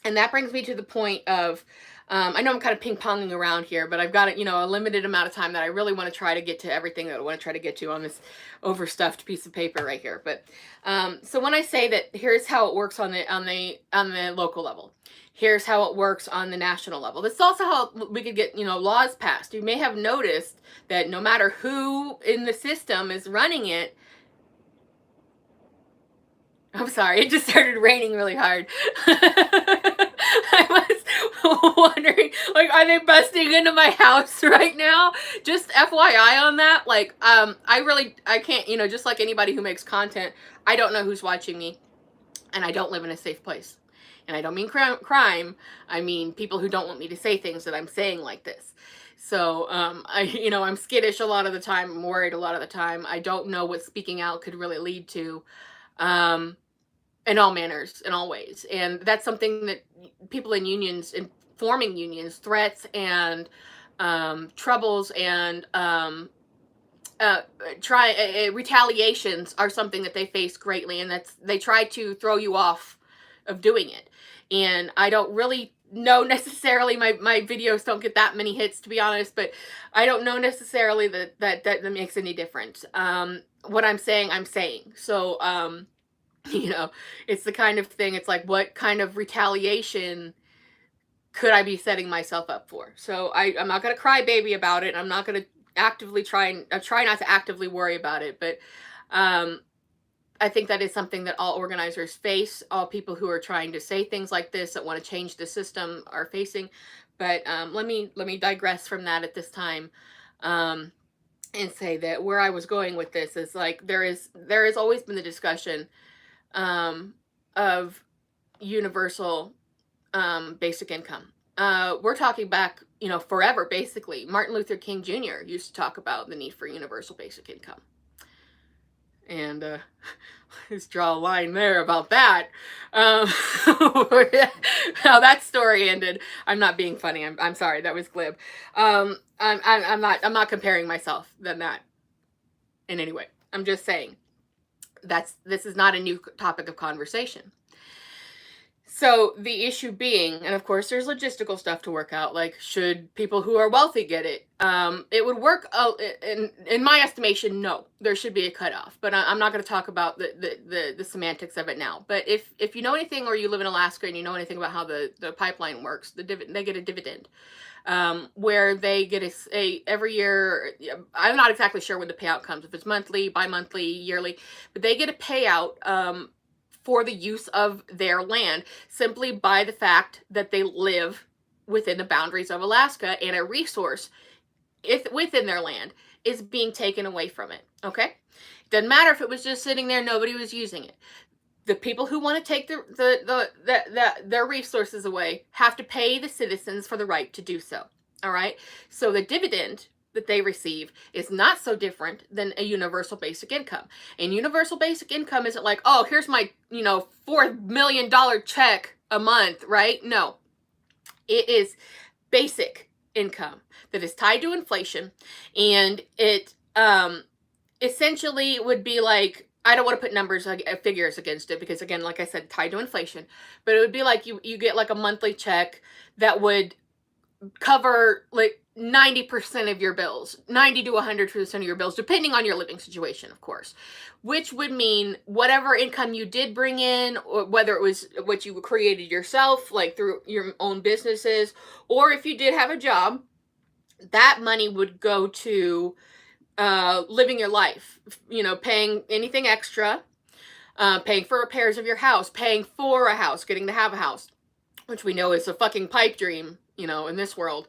And that brings me to the point of, I know I'm kind of ping-ponging around here, but I've got, you know, a limited amount of time that I really want to try to get to everything that I want to try to get to on this overstuffed piece of paper right here. But so when I say that here's how it works on the local level, here's how it works on the national level. This is also how we could get, you know, laws passed. You may have noticed that no matter who in the system is running it, I'm sorry, it just started raining really hard. I was wondering, like, are they busting into my house right now? Just FYI on that. Like, I can't, you know, just like anybody who makes content, I don't know who's watching me, and I don't live in a safe place. And I don't mean crime. I mean people who don't want me to say things that I'm saying like this. So, I'm skittish a lot of the time. I'm worried a lot of the time. I don't know what speaking out could really lead to. In all manners, in all ways. And that's something that people in unions, in forming unions, threats and troubles and retaliations are something that they face greatly, and they try to throw you off of doing it. And I don't really know necessarily, my videos don't get that many hits, to be honest, but I don't know necessarily that makes any difference. What I'm saying, I'm saying. So, you know, it's the kind of thing, it's like, what kind of retaliation could I be setting myself up for? So I'm not going to cry baby about it. I'm not going to actively try not to actively worry about it. But I think that is something that all organizers face, all people who are trying to say things like this that want to change the system are facing. But let me digress from that at this time, and say that where I was going with this is, like, there has always been the discussion of universal basic income. We're talking back, forever, basically. Martin Luther King Jr. used to talk about the need for universal basic income. And let's draw a line there about that. How that story ended. I'm not being funny. I'm sorry. That was glib. I'm not comparing myself than that in any way. I'm just saying this is not a new topic of conversation. So the issue being, and of course there's logistical stuff to work out, like, should people who are wealthy get it? It would work, in my estimation, no. There should be a cutoff, but I'm not going to talk about the semantics of it now. But if you know anything, or you live in Alaska and you know anything about how the pipeline works, they get a dividend, where they get every year. I'm not exactly sure when the payout comes, if it's monthly, bi-monthly, yearly, but they get a payout for the use of their land, simply by the fact that they live within the boundaries of Alaska, and a resource within their land is being taken away from it. Okay? Doesn't matter if it was just sitting there, nobody was using it. The people who want to take their resources away have to pay the citizens for the right to do so. All right? So the dividend that they receive is not so different than a universal basic income. And universal basic income isn't like, oh, here's my, $4 million check a month, right? No. It is basic income that is tied to inflation, and it essentially would be like, I don't want to put figures against it, because, again, like I said, tied to inflation, but it would be like you get like a monthly check that would cover like 90% of your bills, 90 to 100% of your bills, depending on your living situation, of course, which would mean whatever income you did bring in, or whether it was what you created yourself, like through your own businesses, or if you did have a job, that money would go to living your life, paying anything extra, paying for repairs of your house, paying for a house, getting to have a house, which we know is a fucking pipe dream, in this world.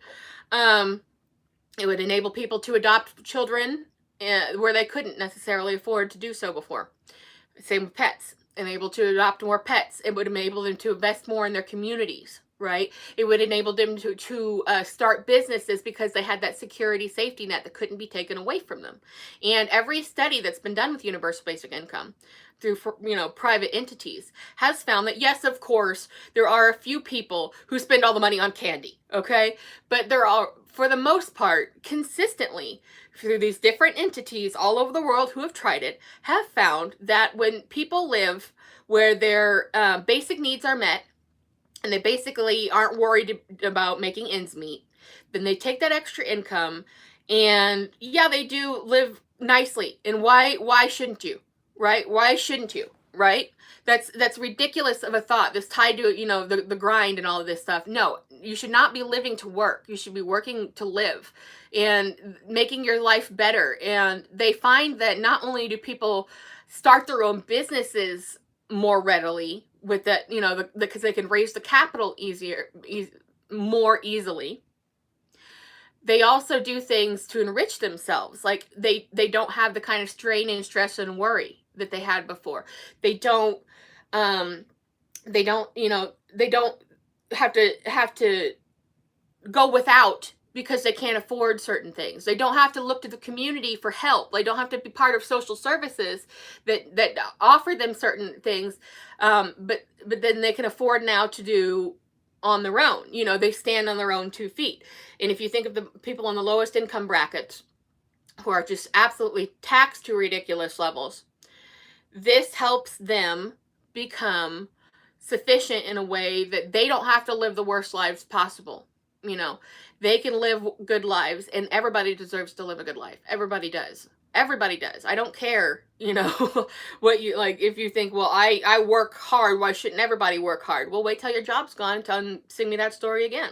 It would enable people to adopt children where they couldn't necessarily afford to do so before. Same with pets. Enable to adopt more pets. It would enable them to invest more in their communities, right? It would enable them to start businesses, because they had that security safety net that couldn't be taken away from them. And every study that's been done with universal basic income through private entities has found that, yes, of course, there are a few people who spend all the money on candy, okay? But there are, for the most part, consistently, through these different entities all over the world who have tried it, have found that when people live where their basic needs are met, and they basically aren't worried about making ends meet, then they take that extra income, and yeah, they do live nicely. And why shouldn't you? Right? Why shouldn't you? Right? That's ridiculous of a thought. That's tied to, the grind and all of this stuff. No, you should not be living to work. You should be working to live and making your life better. And they find that not only do people start their own businesses more readily with that, because they can raise the capital more easily. They also do things to enrich themselves. Like they don't have the kind of strain and stress and worry that they had before. They don't have to go without because they can't afford certain things. They don't have to look to the community for help. They don't have to be part of social services that offer them certain things. But then they can afford now to do on their own. They stand on their own 2 feet. And if you think of the people on the lowest income brackets, who are just absolutely taxed to ridiculous levels. This helps them become sufficient in a way that they don't have to live the worst lives possible. You know, they can live good lives, and everybody deserves to live a good life. Everybody does. Everybody does. I don't care, you know, what you like. If you think, well, I work hard, why shouldn't everybody work hard? Well, wait till your job's gone and sing me that story again.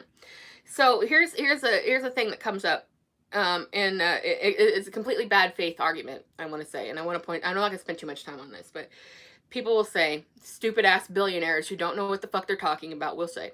So here's a thing that comes up. It's a completely bad faith argument, I want to say, and I want to point. I'm not gonna spend too much time on this, but people will say, stupid ass billionaires who don't know what the fuck they're talking about will say,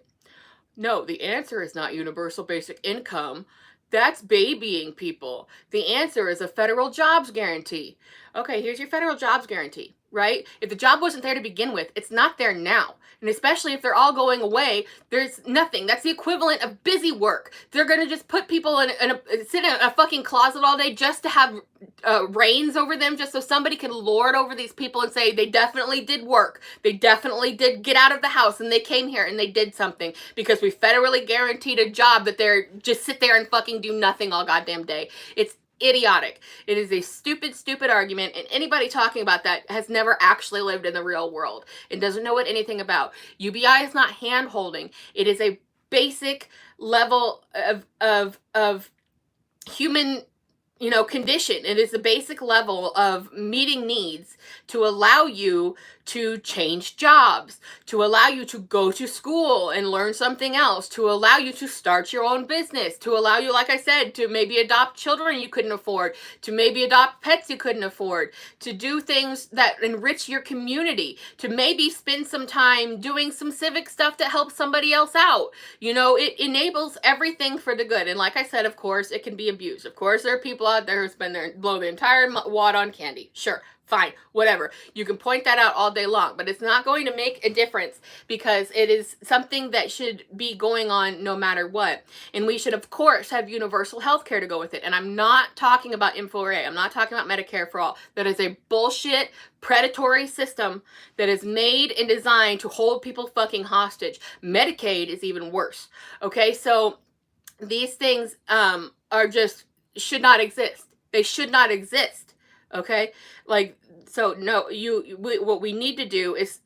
no, the answer is not universal basic income. That's babying people. The answer is a federal jobs guarantee. Okay, here's your federal jobs guarantee, right? If the job wasn't there to begin with, it's not there now. And especially if they're all going away, there's nothing. That's the equivalent of busy work. They're going to just put people sit in a fucking closet all day just to have reigns over them, just so somebody can lord over these people and say they definitely did work. They definitely did get out of the house and they came here and they did something because we federally guaranteed a job that they're just sit there and fucking do nothing all goddamn day. It's idiotic. It is a stupid, stupid argument, and anybody talking about that has never actually lived in the real world and doesn't know what anything about. UBI is not hand-holding. It is a basic level of human, you know, condition. It is the basic level of meeting needs to allow you to change jobs, to allow you to go to school and learn something else, to allow you to start your own business, to allow you, like I said, to maybe adopt children you couldn't afford, to maybe adopt pets you couldn't afford, to do things that enrich your community, to maybe spend some time doing some civic stuff that helps somebody else out. You know, it enables everything for the good. And like I said, of course, it can be abused. Of course, there are people out there who spend their blow the entire wad on candy. Sure. Fine, whatever. You can point that out all day long, but it's not going to make a difference because it is something that should be going on no matter what. And we should, of course, have universal health care to go with it. And I'm not talking about M4A. I'm not talking about Medicare for all. That is a bullshit, predatory system that is made and designed to hold people fucking hostage. Medicaid is even worse. Okay, so these things are just, should not exist. They should not exist. Okay, like, so no, what we need to do is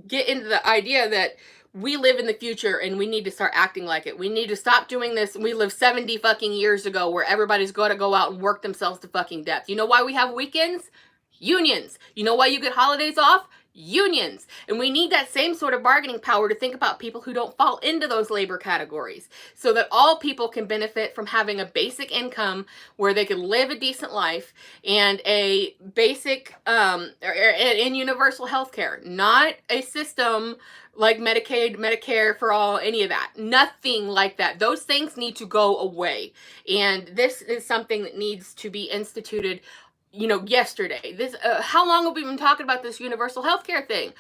get into the idea that we live in the future and we need to start acting like it. We need to stop doing this. We lived 70 fucking years ago where everybody's got to go out and work themselves to fucking death. You know why we have weekends? Unions. You know why you get holidays off? Unions. And we need that same sort of bargaining power to think about people who don't fall into those labor categories so that all people can benefit from having a basic income where they can live a decent life and a basic and universal health care. Not a system like Medicaid, Medicare for all, any of that. Nothing like that. Those things need to go away. And this is something that needs to be instituted, you know, yesterday. This how long have we been talking about this universal health care thing?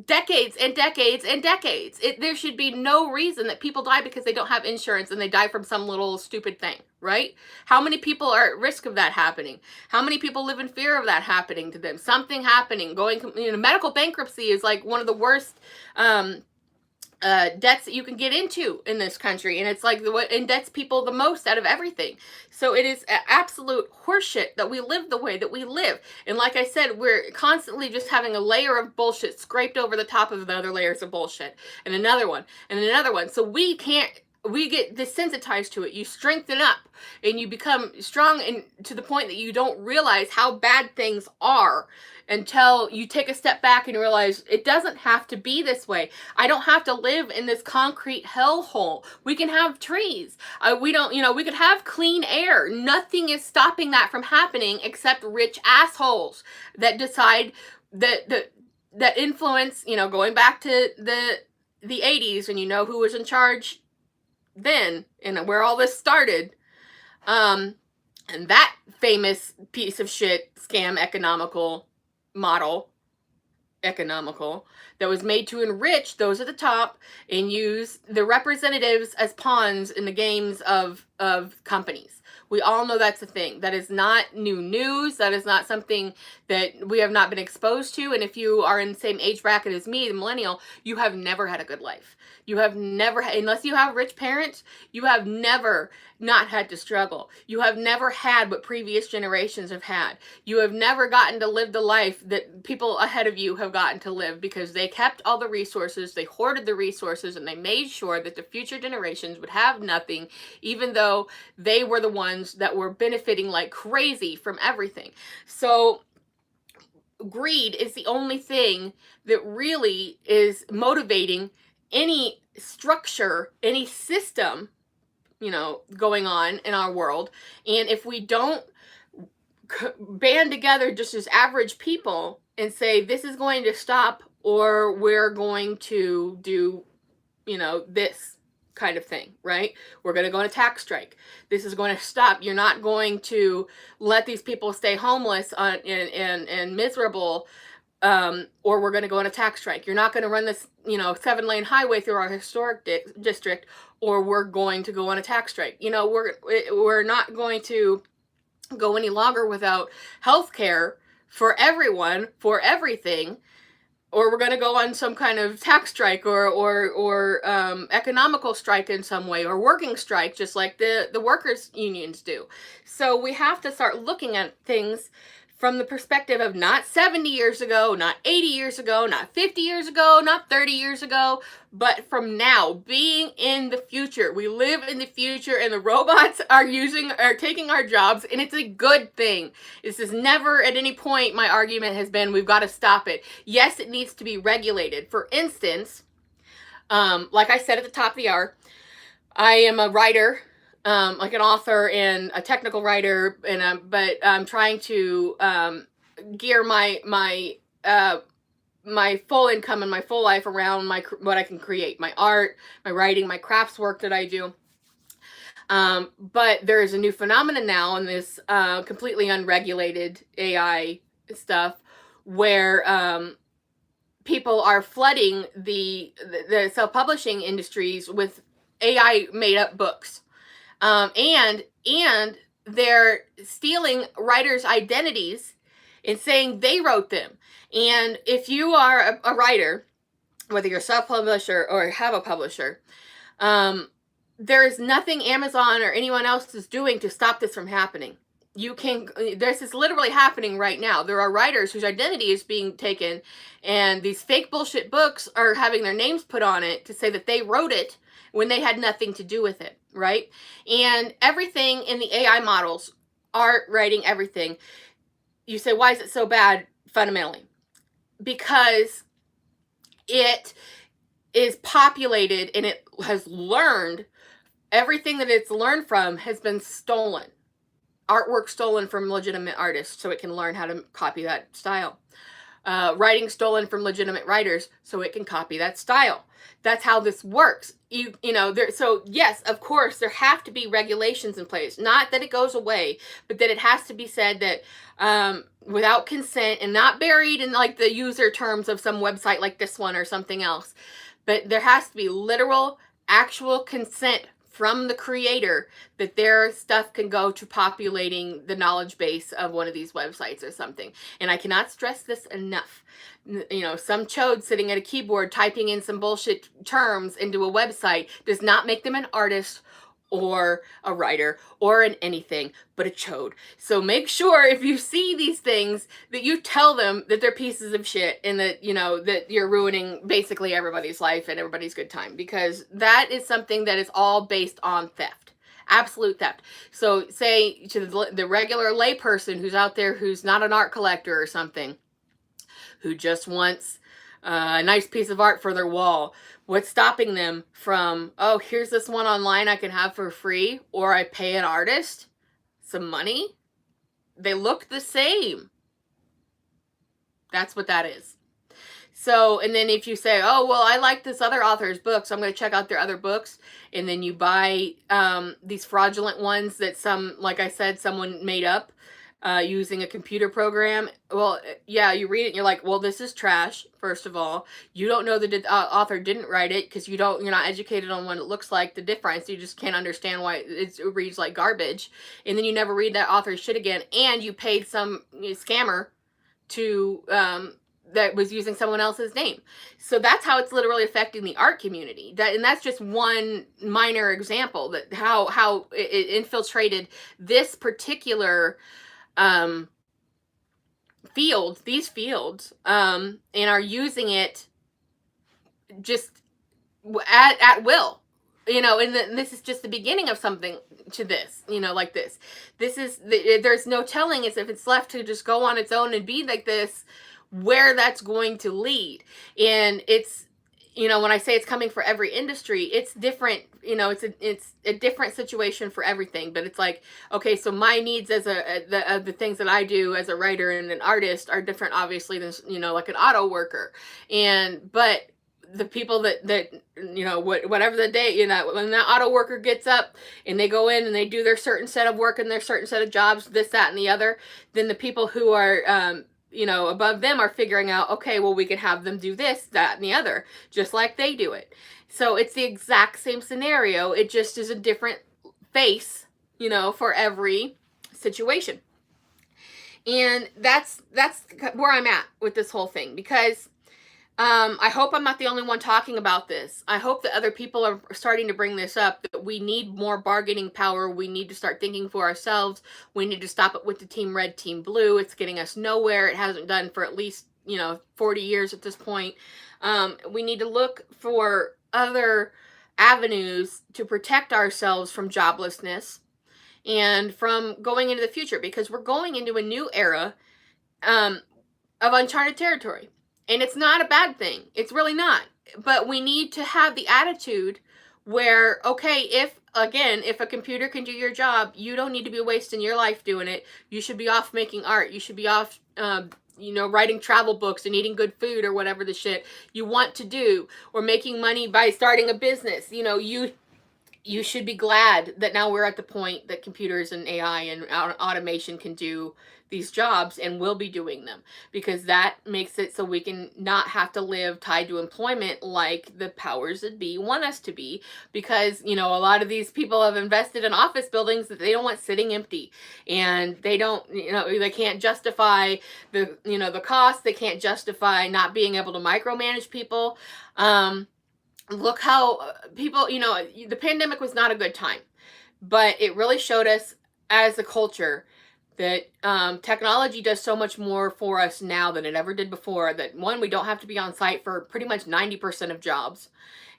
Decades and decades and decades. There should be no reason that people die because they don't have insurance and they die from some little stupid thing, right? How many people are at risk of that happening? How many people live in fear of that happening to them? Something happening, you know, medical bankruptcy is like one of the worst debts that you can get into in this country, and it's like what indebts people the most out of everything. So it is absolute horseshit that we live the way that we live. And like I said, we're constantly just having a layer of bullshit scraped over the top of the other layers of bullshit, and another one and another one. So we get desensitized to it. You strengthen up and you become strong, and to the point that you don't realize how bad things are until you take a step back and realize it doesn't have to be this way. I don't have to live in this concrete hellhole. We can have trees. We could have clean air. Nothing is stopping that from happening except rich assholes that decide that influence, you know, going back to the 80s, and you know who was in charge then and where all this started. And that famous piece of shit scam economical that was made to enrich those at the top and use the representatives as pawns in the games of companies. We all know that's a thing. That is not new news. That is not something that we have not been exposed to. And if you are in the same age bracket as me, the millennial, you have never had a good life. You have never, unless you have rich parents, you have never not had to struggle. You have never had what previous generations have had. You have never gotten to live the life that people ahead of you have gotten to live, because they kept all the resources, they hoarded the resources, and they made sure that the future generations would have nothing, even though they were the ones that were benefiting like crazy from everything. So greed is the only thing that really is motivating any structure, any system, going on in our world. And if we don't band together just as average people and say, this is going to stop, or we're going to do, this kind of thing, right? We're going to go on a tax strike. This is going to stop. You're not going to let these people stay homeless and miserable, or we're going to go on a tax strike. You're not going to run this, 7-lane highway through our historic district, or we're going to go on a tax strike. We're not going to go any longer without health care for everyone, for everything, or we're going to go on some kind of tax strike or economical strike in some way, or working strike, just like the workers' unions do. So we have to start looking at things from the perspective of not 70 years ago, not 80 years ago, not 50 years ago, not 30 years ago, but from now, being in the future. We live in the future, and the robots are taking our jobs, and it's a good thing. This is never at any point my argument has been we've got to stop it. Yes, it needs to be regulated. For instance, like I said at the top of the hour, I am a writer, like an author and a technical writer, but I'm trying to gear my full income and my full life around what I can create, my art, my writing, my crafts work that I do. But there is a new phenomenon now in this completely unregulated AI stuff, where people are flooding the self-publishing industries with AI made up books. And they're stealing writers' identities and saying they wrote them. And if you are a writer, whether you're a self-publisher or have a publisher, there is nothing Amazon or anyone else is doing to stop this from happening. This is literally happening right now. There are writers whose identity is being taken, and these fake bullshit books are having their names put on it to say that they wrote it when they had nothing to do with it, right? And everything in the AI models, art, writing, everything. You say, why is it so bad fundamentally? Because it is populated and it has learned, everything that it's learned from has been stolen. Artwork stolen from legitimate artists so it can learn how to copy that style. Writing stolen from legitimate writers so it can copy that style. That's how this works. So yes, of course, there have to be regulations in place. Not that it goes away, but that it has to be said that without consent, and not buried in like the user terms of some website like this one or something else. But there has to be literal, actual consent from the creator that their stuff can go to populating the knowledge base of one of these websites or something. And I cannot stress this enough. Some chode sitting at a keyboard typing in some bullshit terms into a website does not make them an artist or a writer or an anything but a chode. So make sure if you see these things that you tell them that they're pieces of shit, and that that you're ruining basically everybody's life and everybody's good time, because that is something that is all based on theft. Absolute theft. So say to the regular layperson who's out there, who's not an art collector or something, who just wants a nice piece of art for their wall, what's stopping them from, oh, here's this one online I can have for free, or I pay an artist some money? They look the same. That's what that is. So, and then if you say, oh, well, I like this other author's book, so I'm going to check out their other books, and then you buy these fraudulent ones that like I said, someone made up using a computer program. Well, yeah, you read it and you're like, well, this is trash. First of all, you don't know the author didn't write it, because you're not educated on what it looks like, the difference. You just can't understand why it reads like garbage. And then you never read that author's shit again, and you paid some scammer to that was using someone else's name. So that's how it's literally affecting the art community. And that's just one minor example that how it infiltrated this particular these fields, and are using it just at will. And this is just the beginning of something to this, like this. There's no telling if it's left to just go on its own and be like this, where that's going to lead. And it's, when I say it's coming for every industry, it's different. It's a different situation for everything. But it's like, okay, so my needs as the things that I do as a writer and an artist are different, obviously, than like an auto worker. But the people that whatever the day, when that auto worker gets up and they go in and they do their certain set of work and their certain set of jobs, this, that, and the other, then the people who are above them are figuring out, okay, well, we could have them do this, that, and the other, just like they do it. So it's the exact same scenario. It just is a different face, for every situation. And that's where I'm at with this whole thing, because I hope I'm not the only one talking about this. I hope that other people are starting to bring this up, that we need more bargaining power. We need to start thinking for ourselves. We need to stop it with the team red, team blue. It's getting us nowhere. It hasn't done for at least, 40 years at this point. We need to look for other avenues to protect ourselves from joblessness and from going into the future, because we're going into a new era of uncharted territory. And it's not a bad thing. It's really not. But we need to have the attitude where, okay, if a computer can do your job, you don't need to be wasting your life doing it. You should be off making art. You should be off, writing travel books and eating good food or whatever the shit you want to do, or making money by starting a business. You should be glad that now we're at the point that computers and AI and automation can do these jobs and will be doing them, because that makes it so we can not have to live tied to employment like the powers that be want us to be, because a lot of these people have invested in office buildings that they don't want sitting empty, and they don't, they can't justify the cost. They can't justify not being able to micromanage people. Look how people, the pandemic was not a good time, but it really showed us as a culture that technology does so much more for us now than it ever did before. That, one, we don't have to be on site for pretty much 90% of jobs.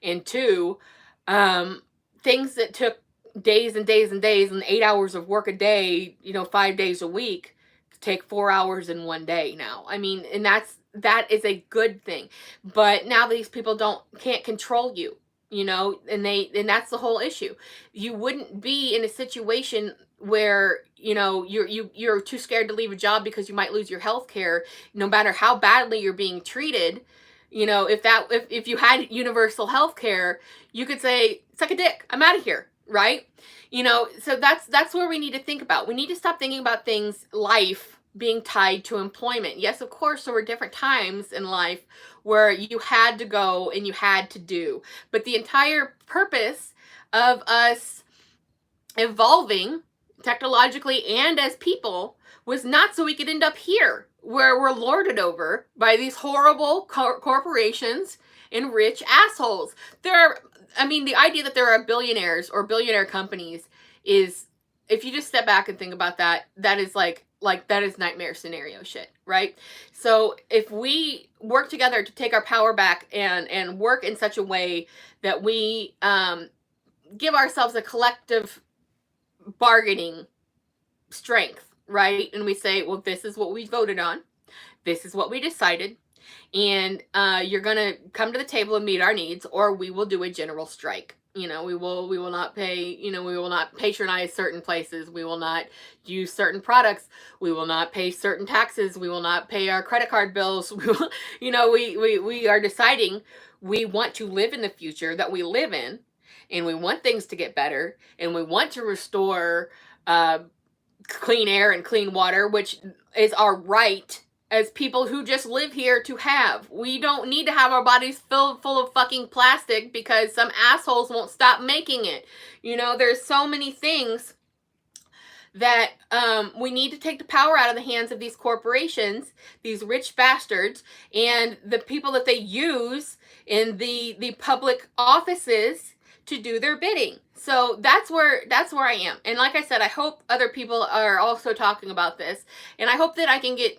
And two, things that took days and days and days and 8 hours of work a day, 5 days a week, take 4 hours in one day now. I mean, and that is a good thing. But now these people can't control you, and that's the whole issue. You wouldn't be in a situation where, you're too scared to leave a job because you might lose your health care, no matter how badly you're being treated. If you had universal health care, you could say, suck a dick, I'm out of here, right? So that's where we need to think about. We need to stop thinking about life being tied to employment. Yes, of course, there were different times in life where you had to go and you had to do. But the entire purpose of us evolving technologically and as people was not so we could end up here, where we're lorded over by these horrible corporations and rich assholes. The idea that there are billionaires or billionaire companies is, if you just step back and think about that, that is like that is nightmare scenario shit, right? So if we work together to take our power back and work in such a way that we give ourselves a collective bargaining strength, right? And we say, well, this is what we voted on. This is what we decided. And you're going to come to the table and meet our needs, or we will do a general strike. We will not pay, we will not patronize certain places. We will not use certain products. We will not pay certain taxes. We will not pay our credit card bills. We will, we are deciding we want to live in the future that we live in, and we want things to get better, and we want to restore clean air and clean water, which is our right as people who just live here to have. We don't need to have our bodies filled full of fucking plastic because some assholes won't stop making it. There's so many things that we need to take the power out of the hands of these corporations, these rich bastards, and the people that they use in the public offices to do their bidding. So that's where I am. And like I said, I hope other people are also talking about this. And I hope that I can get,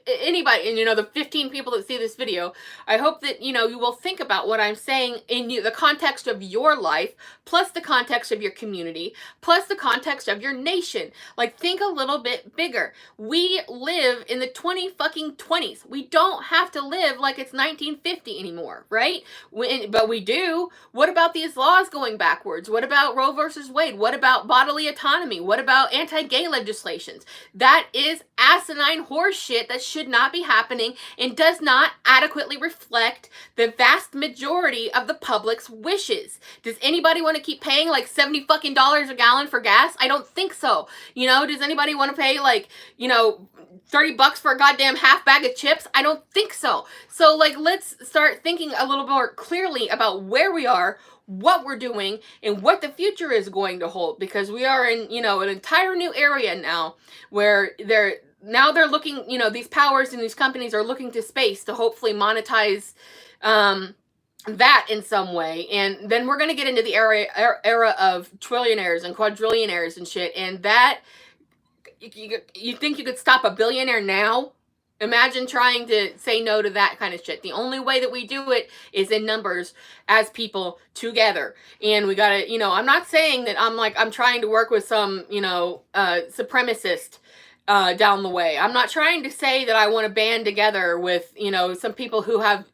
anybody, and the 15 people that see this video, I hope that, you will think about what I'm saying in the context of your life, plus the context of your community, plus the context of your nation. Like, think a little bit bigger. We live in the 20s. We don't have to live like it's 1950 anymore, right? But we do. What about these laws going backwards? What about Roe versus Wade? What about bodily autonomy? What about anti-gay legislations? That is asinine horse shit that should not be happening and does not adequately reflect the vast majority of the public's wishes. Does anybody want to keep paying like $70 fucking a gallon for gas? I don't think so. Does anybody want to pay like, $30 for a goddamn half bag of chips? I don't think so. So like, let's start thinking a little more clearly about where we are, what we're doing, and what the future is going to hold, because we are in, an entire new area now where they're looking, these powers and these companies are looking to space to hopefully monetize that in some way. And then we're going to get into the era of trillionaires and quadrillionaires and shit. And that, you think you could stop a billionaire now? Imagine trying to say no to that kind of shit. The only way that we do it is in numbers as people together. And we gotta, I'm not saying that I'm trying to work with some, supremacist down the way. I'm not trying to say that I want to band together with, some people who have,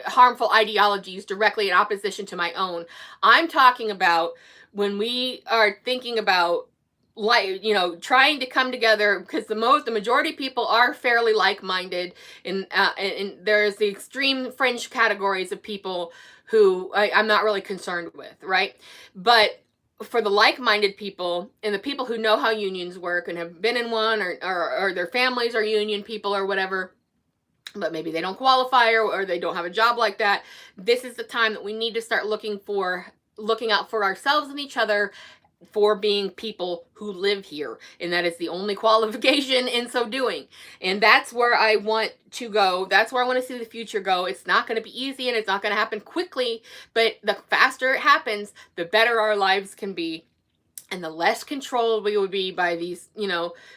harmful ideologies directly in opposition to my own. I'm talking about when we are thinking about trying to come together, because the majority of people are fairly like-minded, and there's the extreme fringe categories of people who I'm not really concerned with, right? But for the like-minded people and the people who know how unions work and have been in one, or their families are union people or whatever, but maybe they don't qualify or they don't have a job like that, this is the time that we need to start looking out for ourselves and each other, for being people who live here. And that is the only qualification in so doing. And that's where I want to go. That's where I want to see the future go. It's not going to be easy, and it's not going to happen quickly, but the faster it happens, the better our lives can be, and the less controlled we would be by these,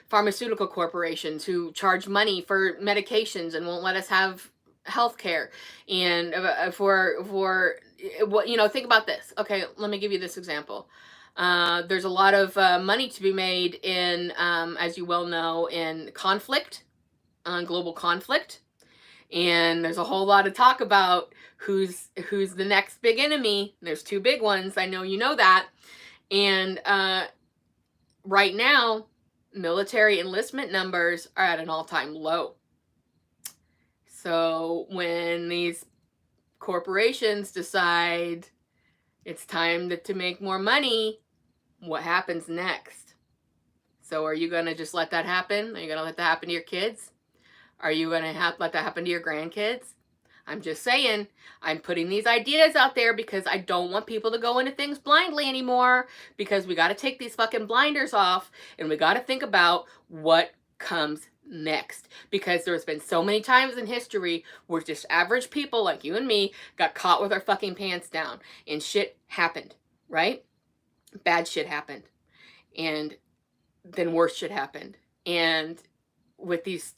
pharmaceutical corporations who charge money for medications and won't let us have health care. And think about this. Okay, let me give you this example. There's a lot of money to be made in, as you well know, in conflict, global conflict. And there's a whole lot of talk about who's the next big enemy. There's two big ones. I know you know that. And right now, military enlistment numbers are at an all-time low. So when these corporations decide it's time to make more money, what happens next? So are you going to just let that happen? Are you going to let that happen to your kids? Are you going to let that happen to your grandkids? I'm just saying, I'm putting these ideas out there because I don't want people to go into things blindly anymore, because we got to take these fucking blinders off, and we got to think about what comes next, because there's been so many times in history where just average people like you and me got caught with our fucking pants down, and shit happened, right? Bad shit happened, and then worse shit happened. And with this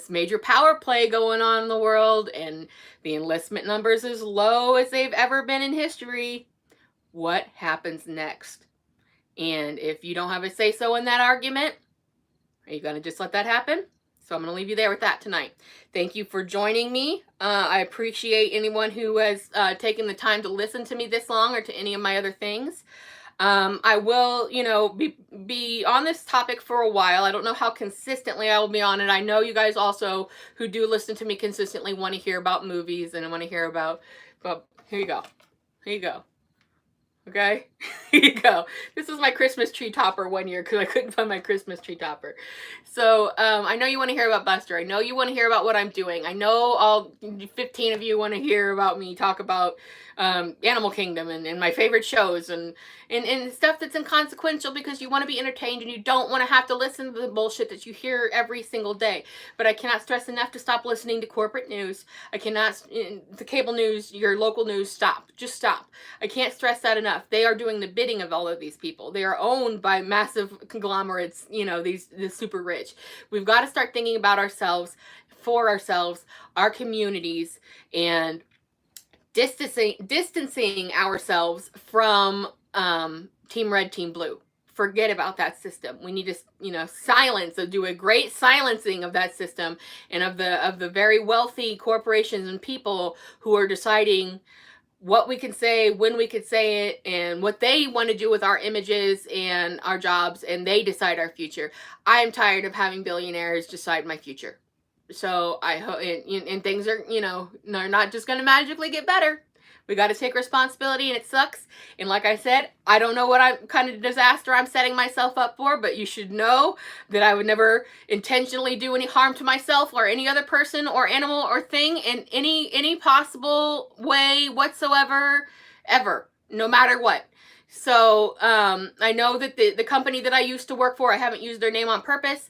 major power play going on in the world, and the enlistment numbers as low as they've ever been in history, what happens next? And if you don't have a say-so in that argument, are you going to just let that happen? So I'm going to leave you there with that tonight. Thank you for joining me. I appreciate anyone who has taken the time to listen to me this long, or to any of my other things. I will, be on this topic for a while. I don't know how consistently I will be on it. I know you guys also who do listen to me consistently want to hear about movies, and want to hear about, here you go. Here you go. Okay, here you go. This was my Christmas tree topper one year because I couldn't find my Christmas tree topper. So I know you want to hear about Buster. I know you want to hear about what I'm doing. I know all 15 of you want to hear about me talk about Animal Kingdom and my favorite shows and stuff that's inconsequential because you want to be entertained and you don't want to have to listen to the bullshit that you hear every single day. But I cannot stress enough to stop listening to corporate news. I cannot, the cable news, your local news, stop. Just stop. I can't stress that enough. They are doing the bidding of all of these people. They are owned by massive conglomerates, you know, these super rich. We've got to start thinking about ourselves, for ourselves, our communities, and distancing ourselves from Team Red, Team Blue. Forget about that system. We need to, you know, do a great silencing of that system and of the very wealthy corporations and people who are deciding what we can say, when we can say it, and what they want to do with our images and our jobs, and they decide our future. I am tired of having billionaires decide my future. So I hope, and things are, you know, they're not just going to magically get better. We got to take responsibility, and it sucks. And like I said, I don't know what kind of disaster I'm setting myself up for, but you should know that I would never intentionally do any harm to myself or any other person or animal or thing in any possible way whatsoever, ever, no matter what. So I know that the company that I used to work for, I haven't used their name on purpose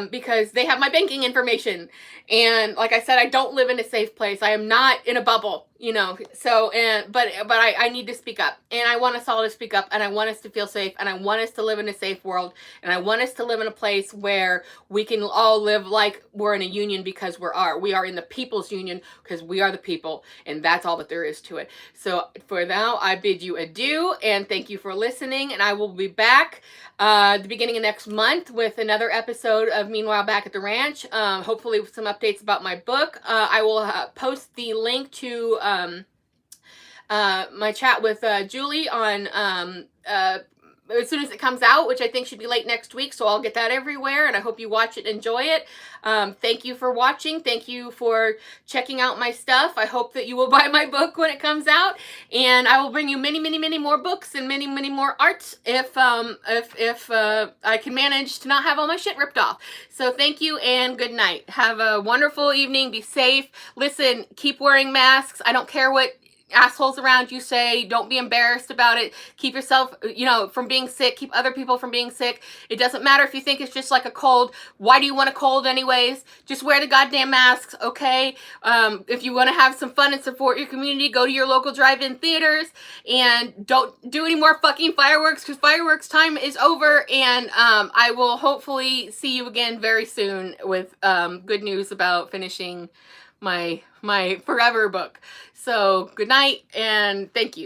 because they have my banking information. And like I said, I don't live in a safe place. I am not in a bubble, you know. So, but I need to speak up. And I want us all to speak up. And I want us to feel safe. And I want us to live in a safe world. And I want us to live in a place where we can all live like we're in a union because we are in the people's union because we are the people. And that's all that there is to it. So for now, I bid you adieu. And thank you for listening. And I will be back the beginning of next month with another episode of Meanwhile Back at the Ranch. Hopefully with some updates about my book. I will post the link to my chat with Julie on as soon as it comes out, which I think should be late next week, so I'll get that everywhere, and I hope you watch it and enjoy it. Thank you for watching. Thank you for checking out my stuff. I hope that you will buy my book when it comes out, and I will bring you many, many, many more books and many, many more arts if I can manage to not have all my shit ripped off. So thank you and good night. Have a wonderful evening. Be safe. Listen, keep wearing masks. I don't care what assholes around you say. Don't be embarrassed about it. Keep yourself, you know, from being sick. Keep other people from being sick. It doesn't matter if you think it's just like a cold. Why do you want a cold anyways? Just wear the goddamn masks, okay? If you want to have some fun and support your community, go to your local drive-in theaters and don't do any more fucking fireworks because fireworks time is over. And I will hopefully see you again very soon with good news about finishing my forever book. So good night and thank you.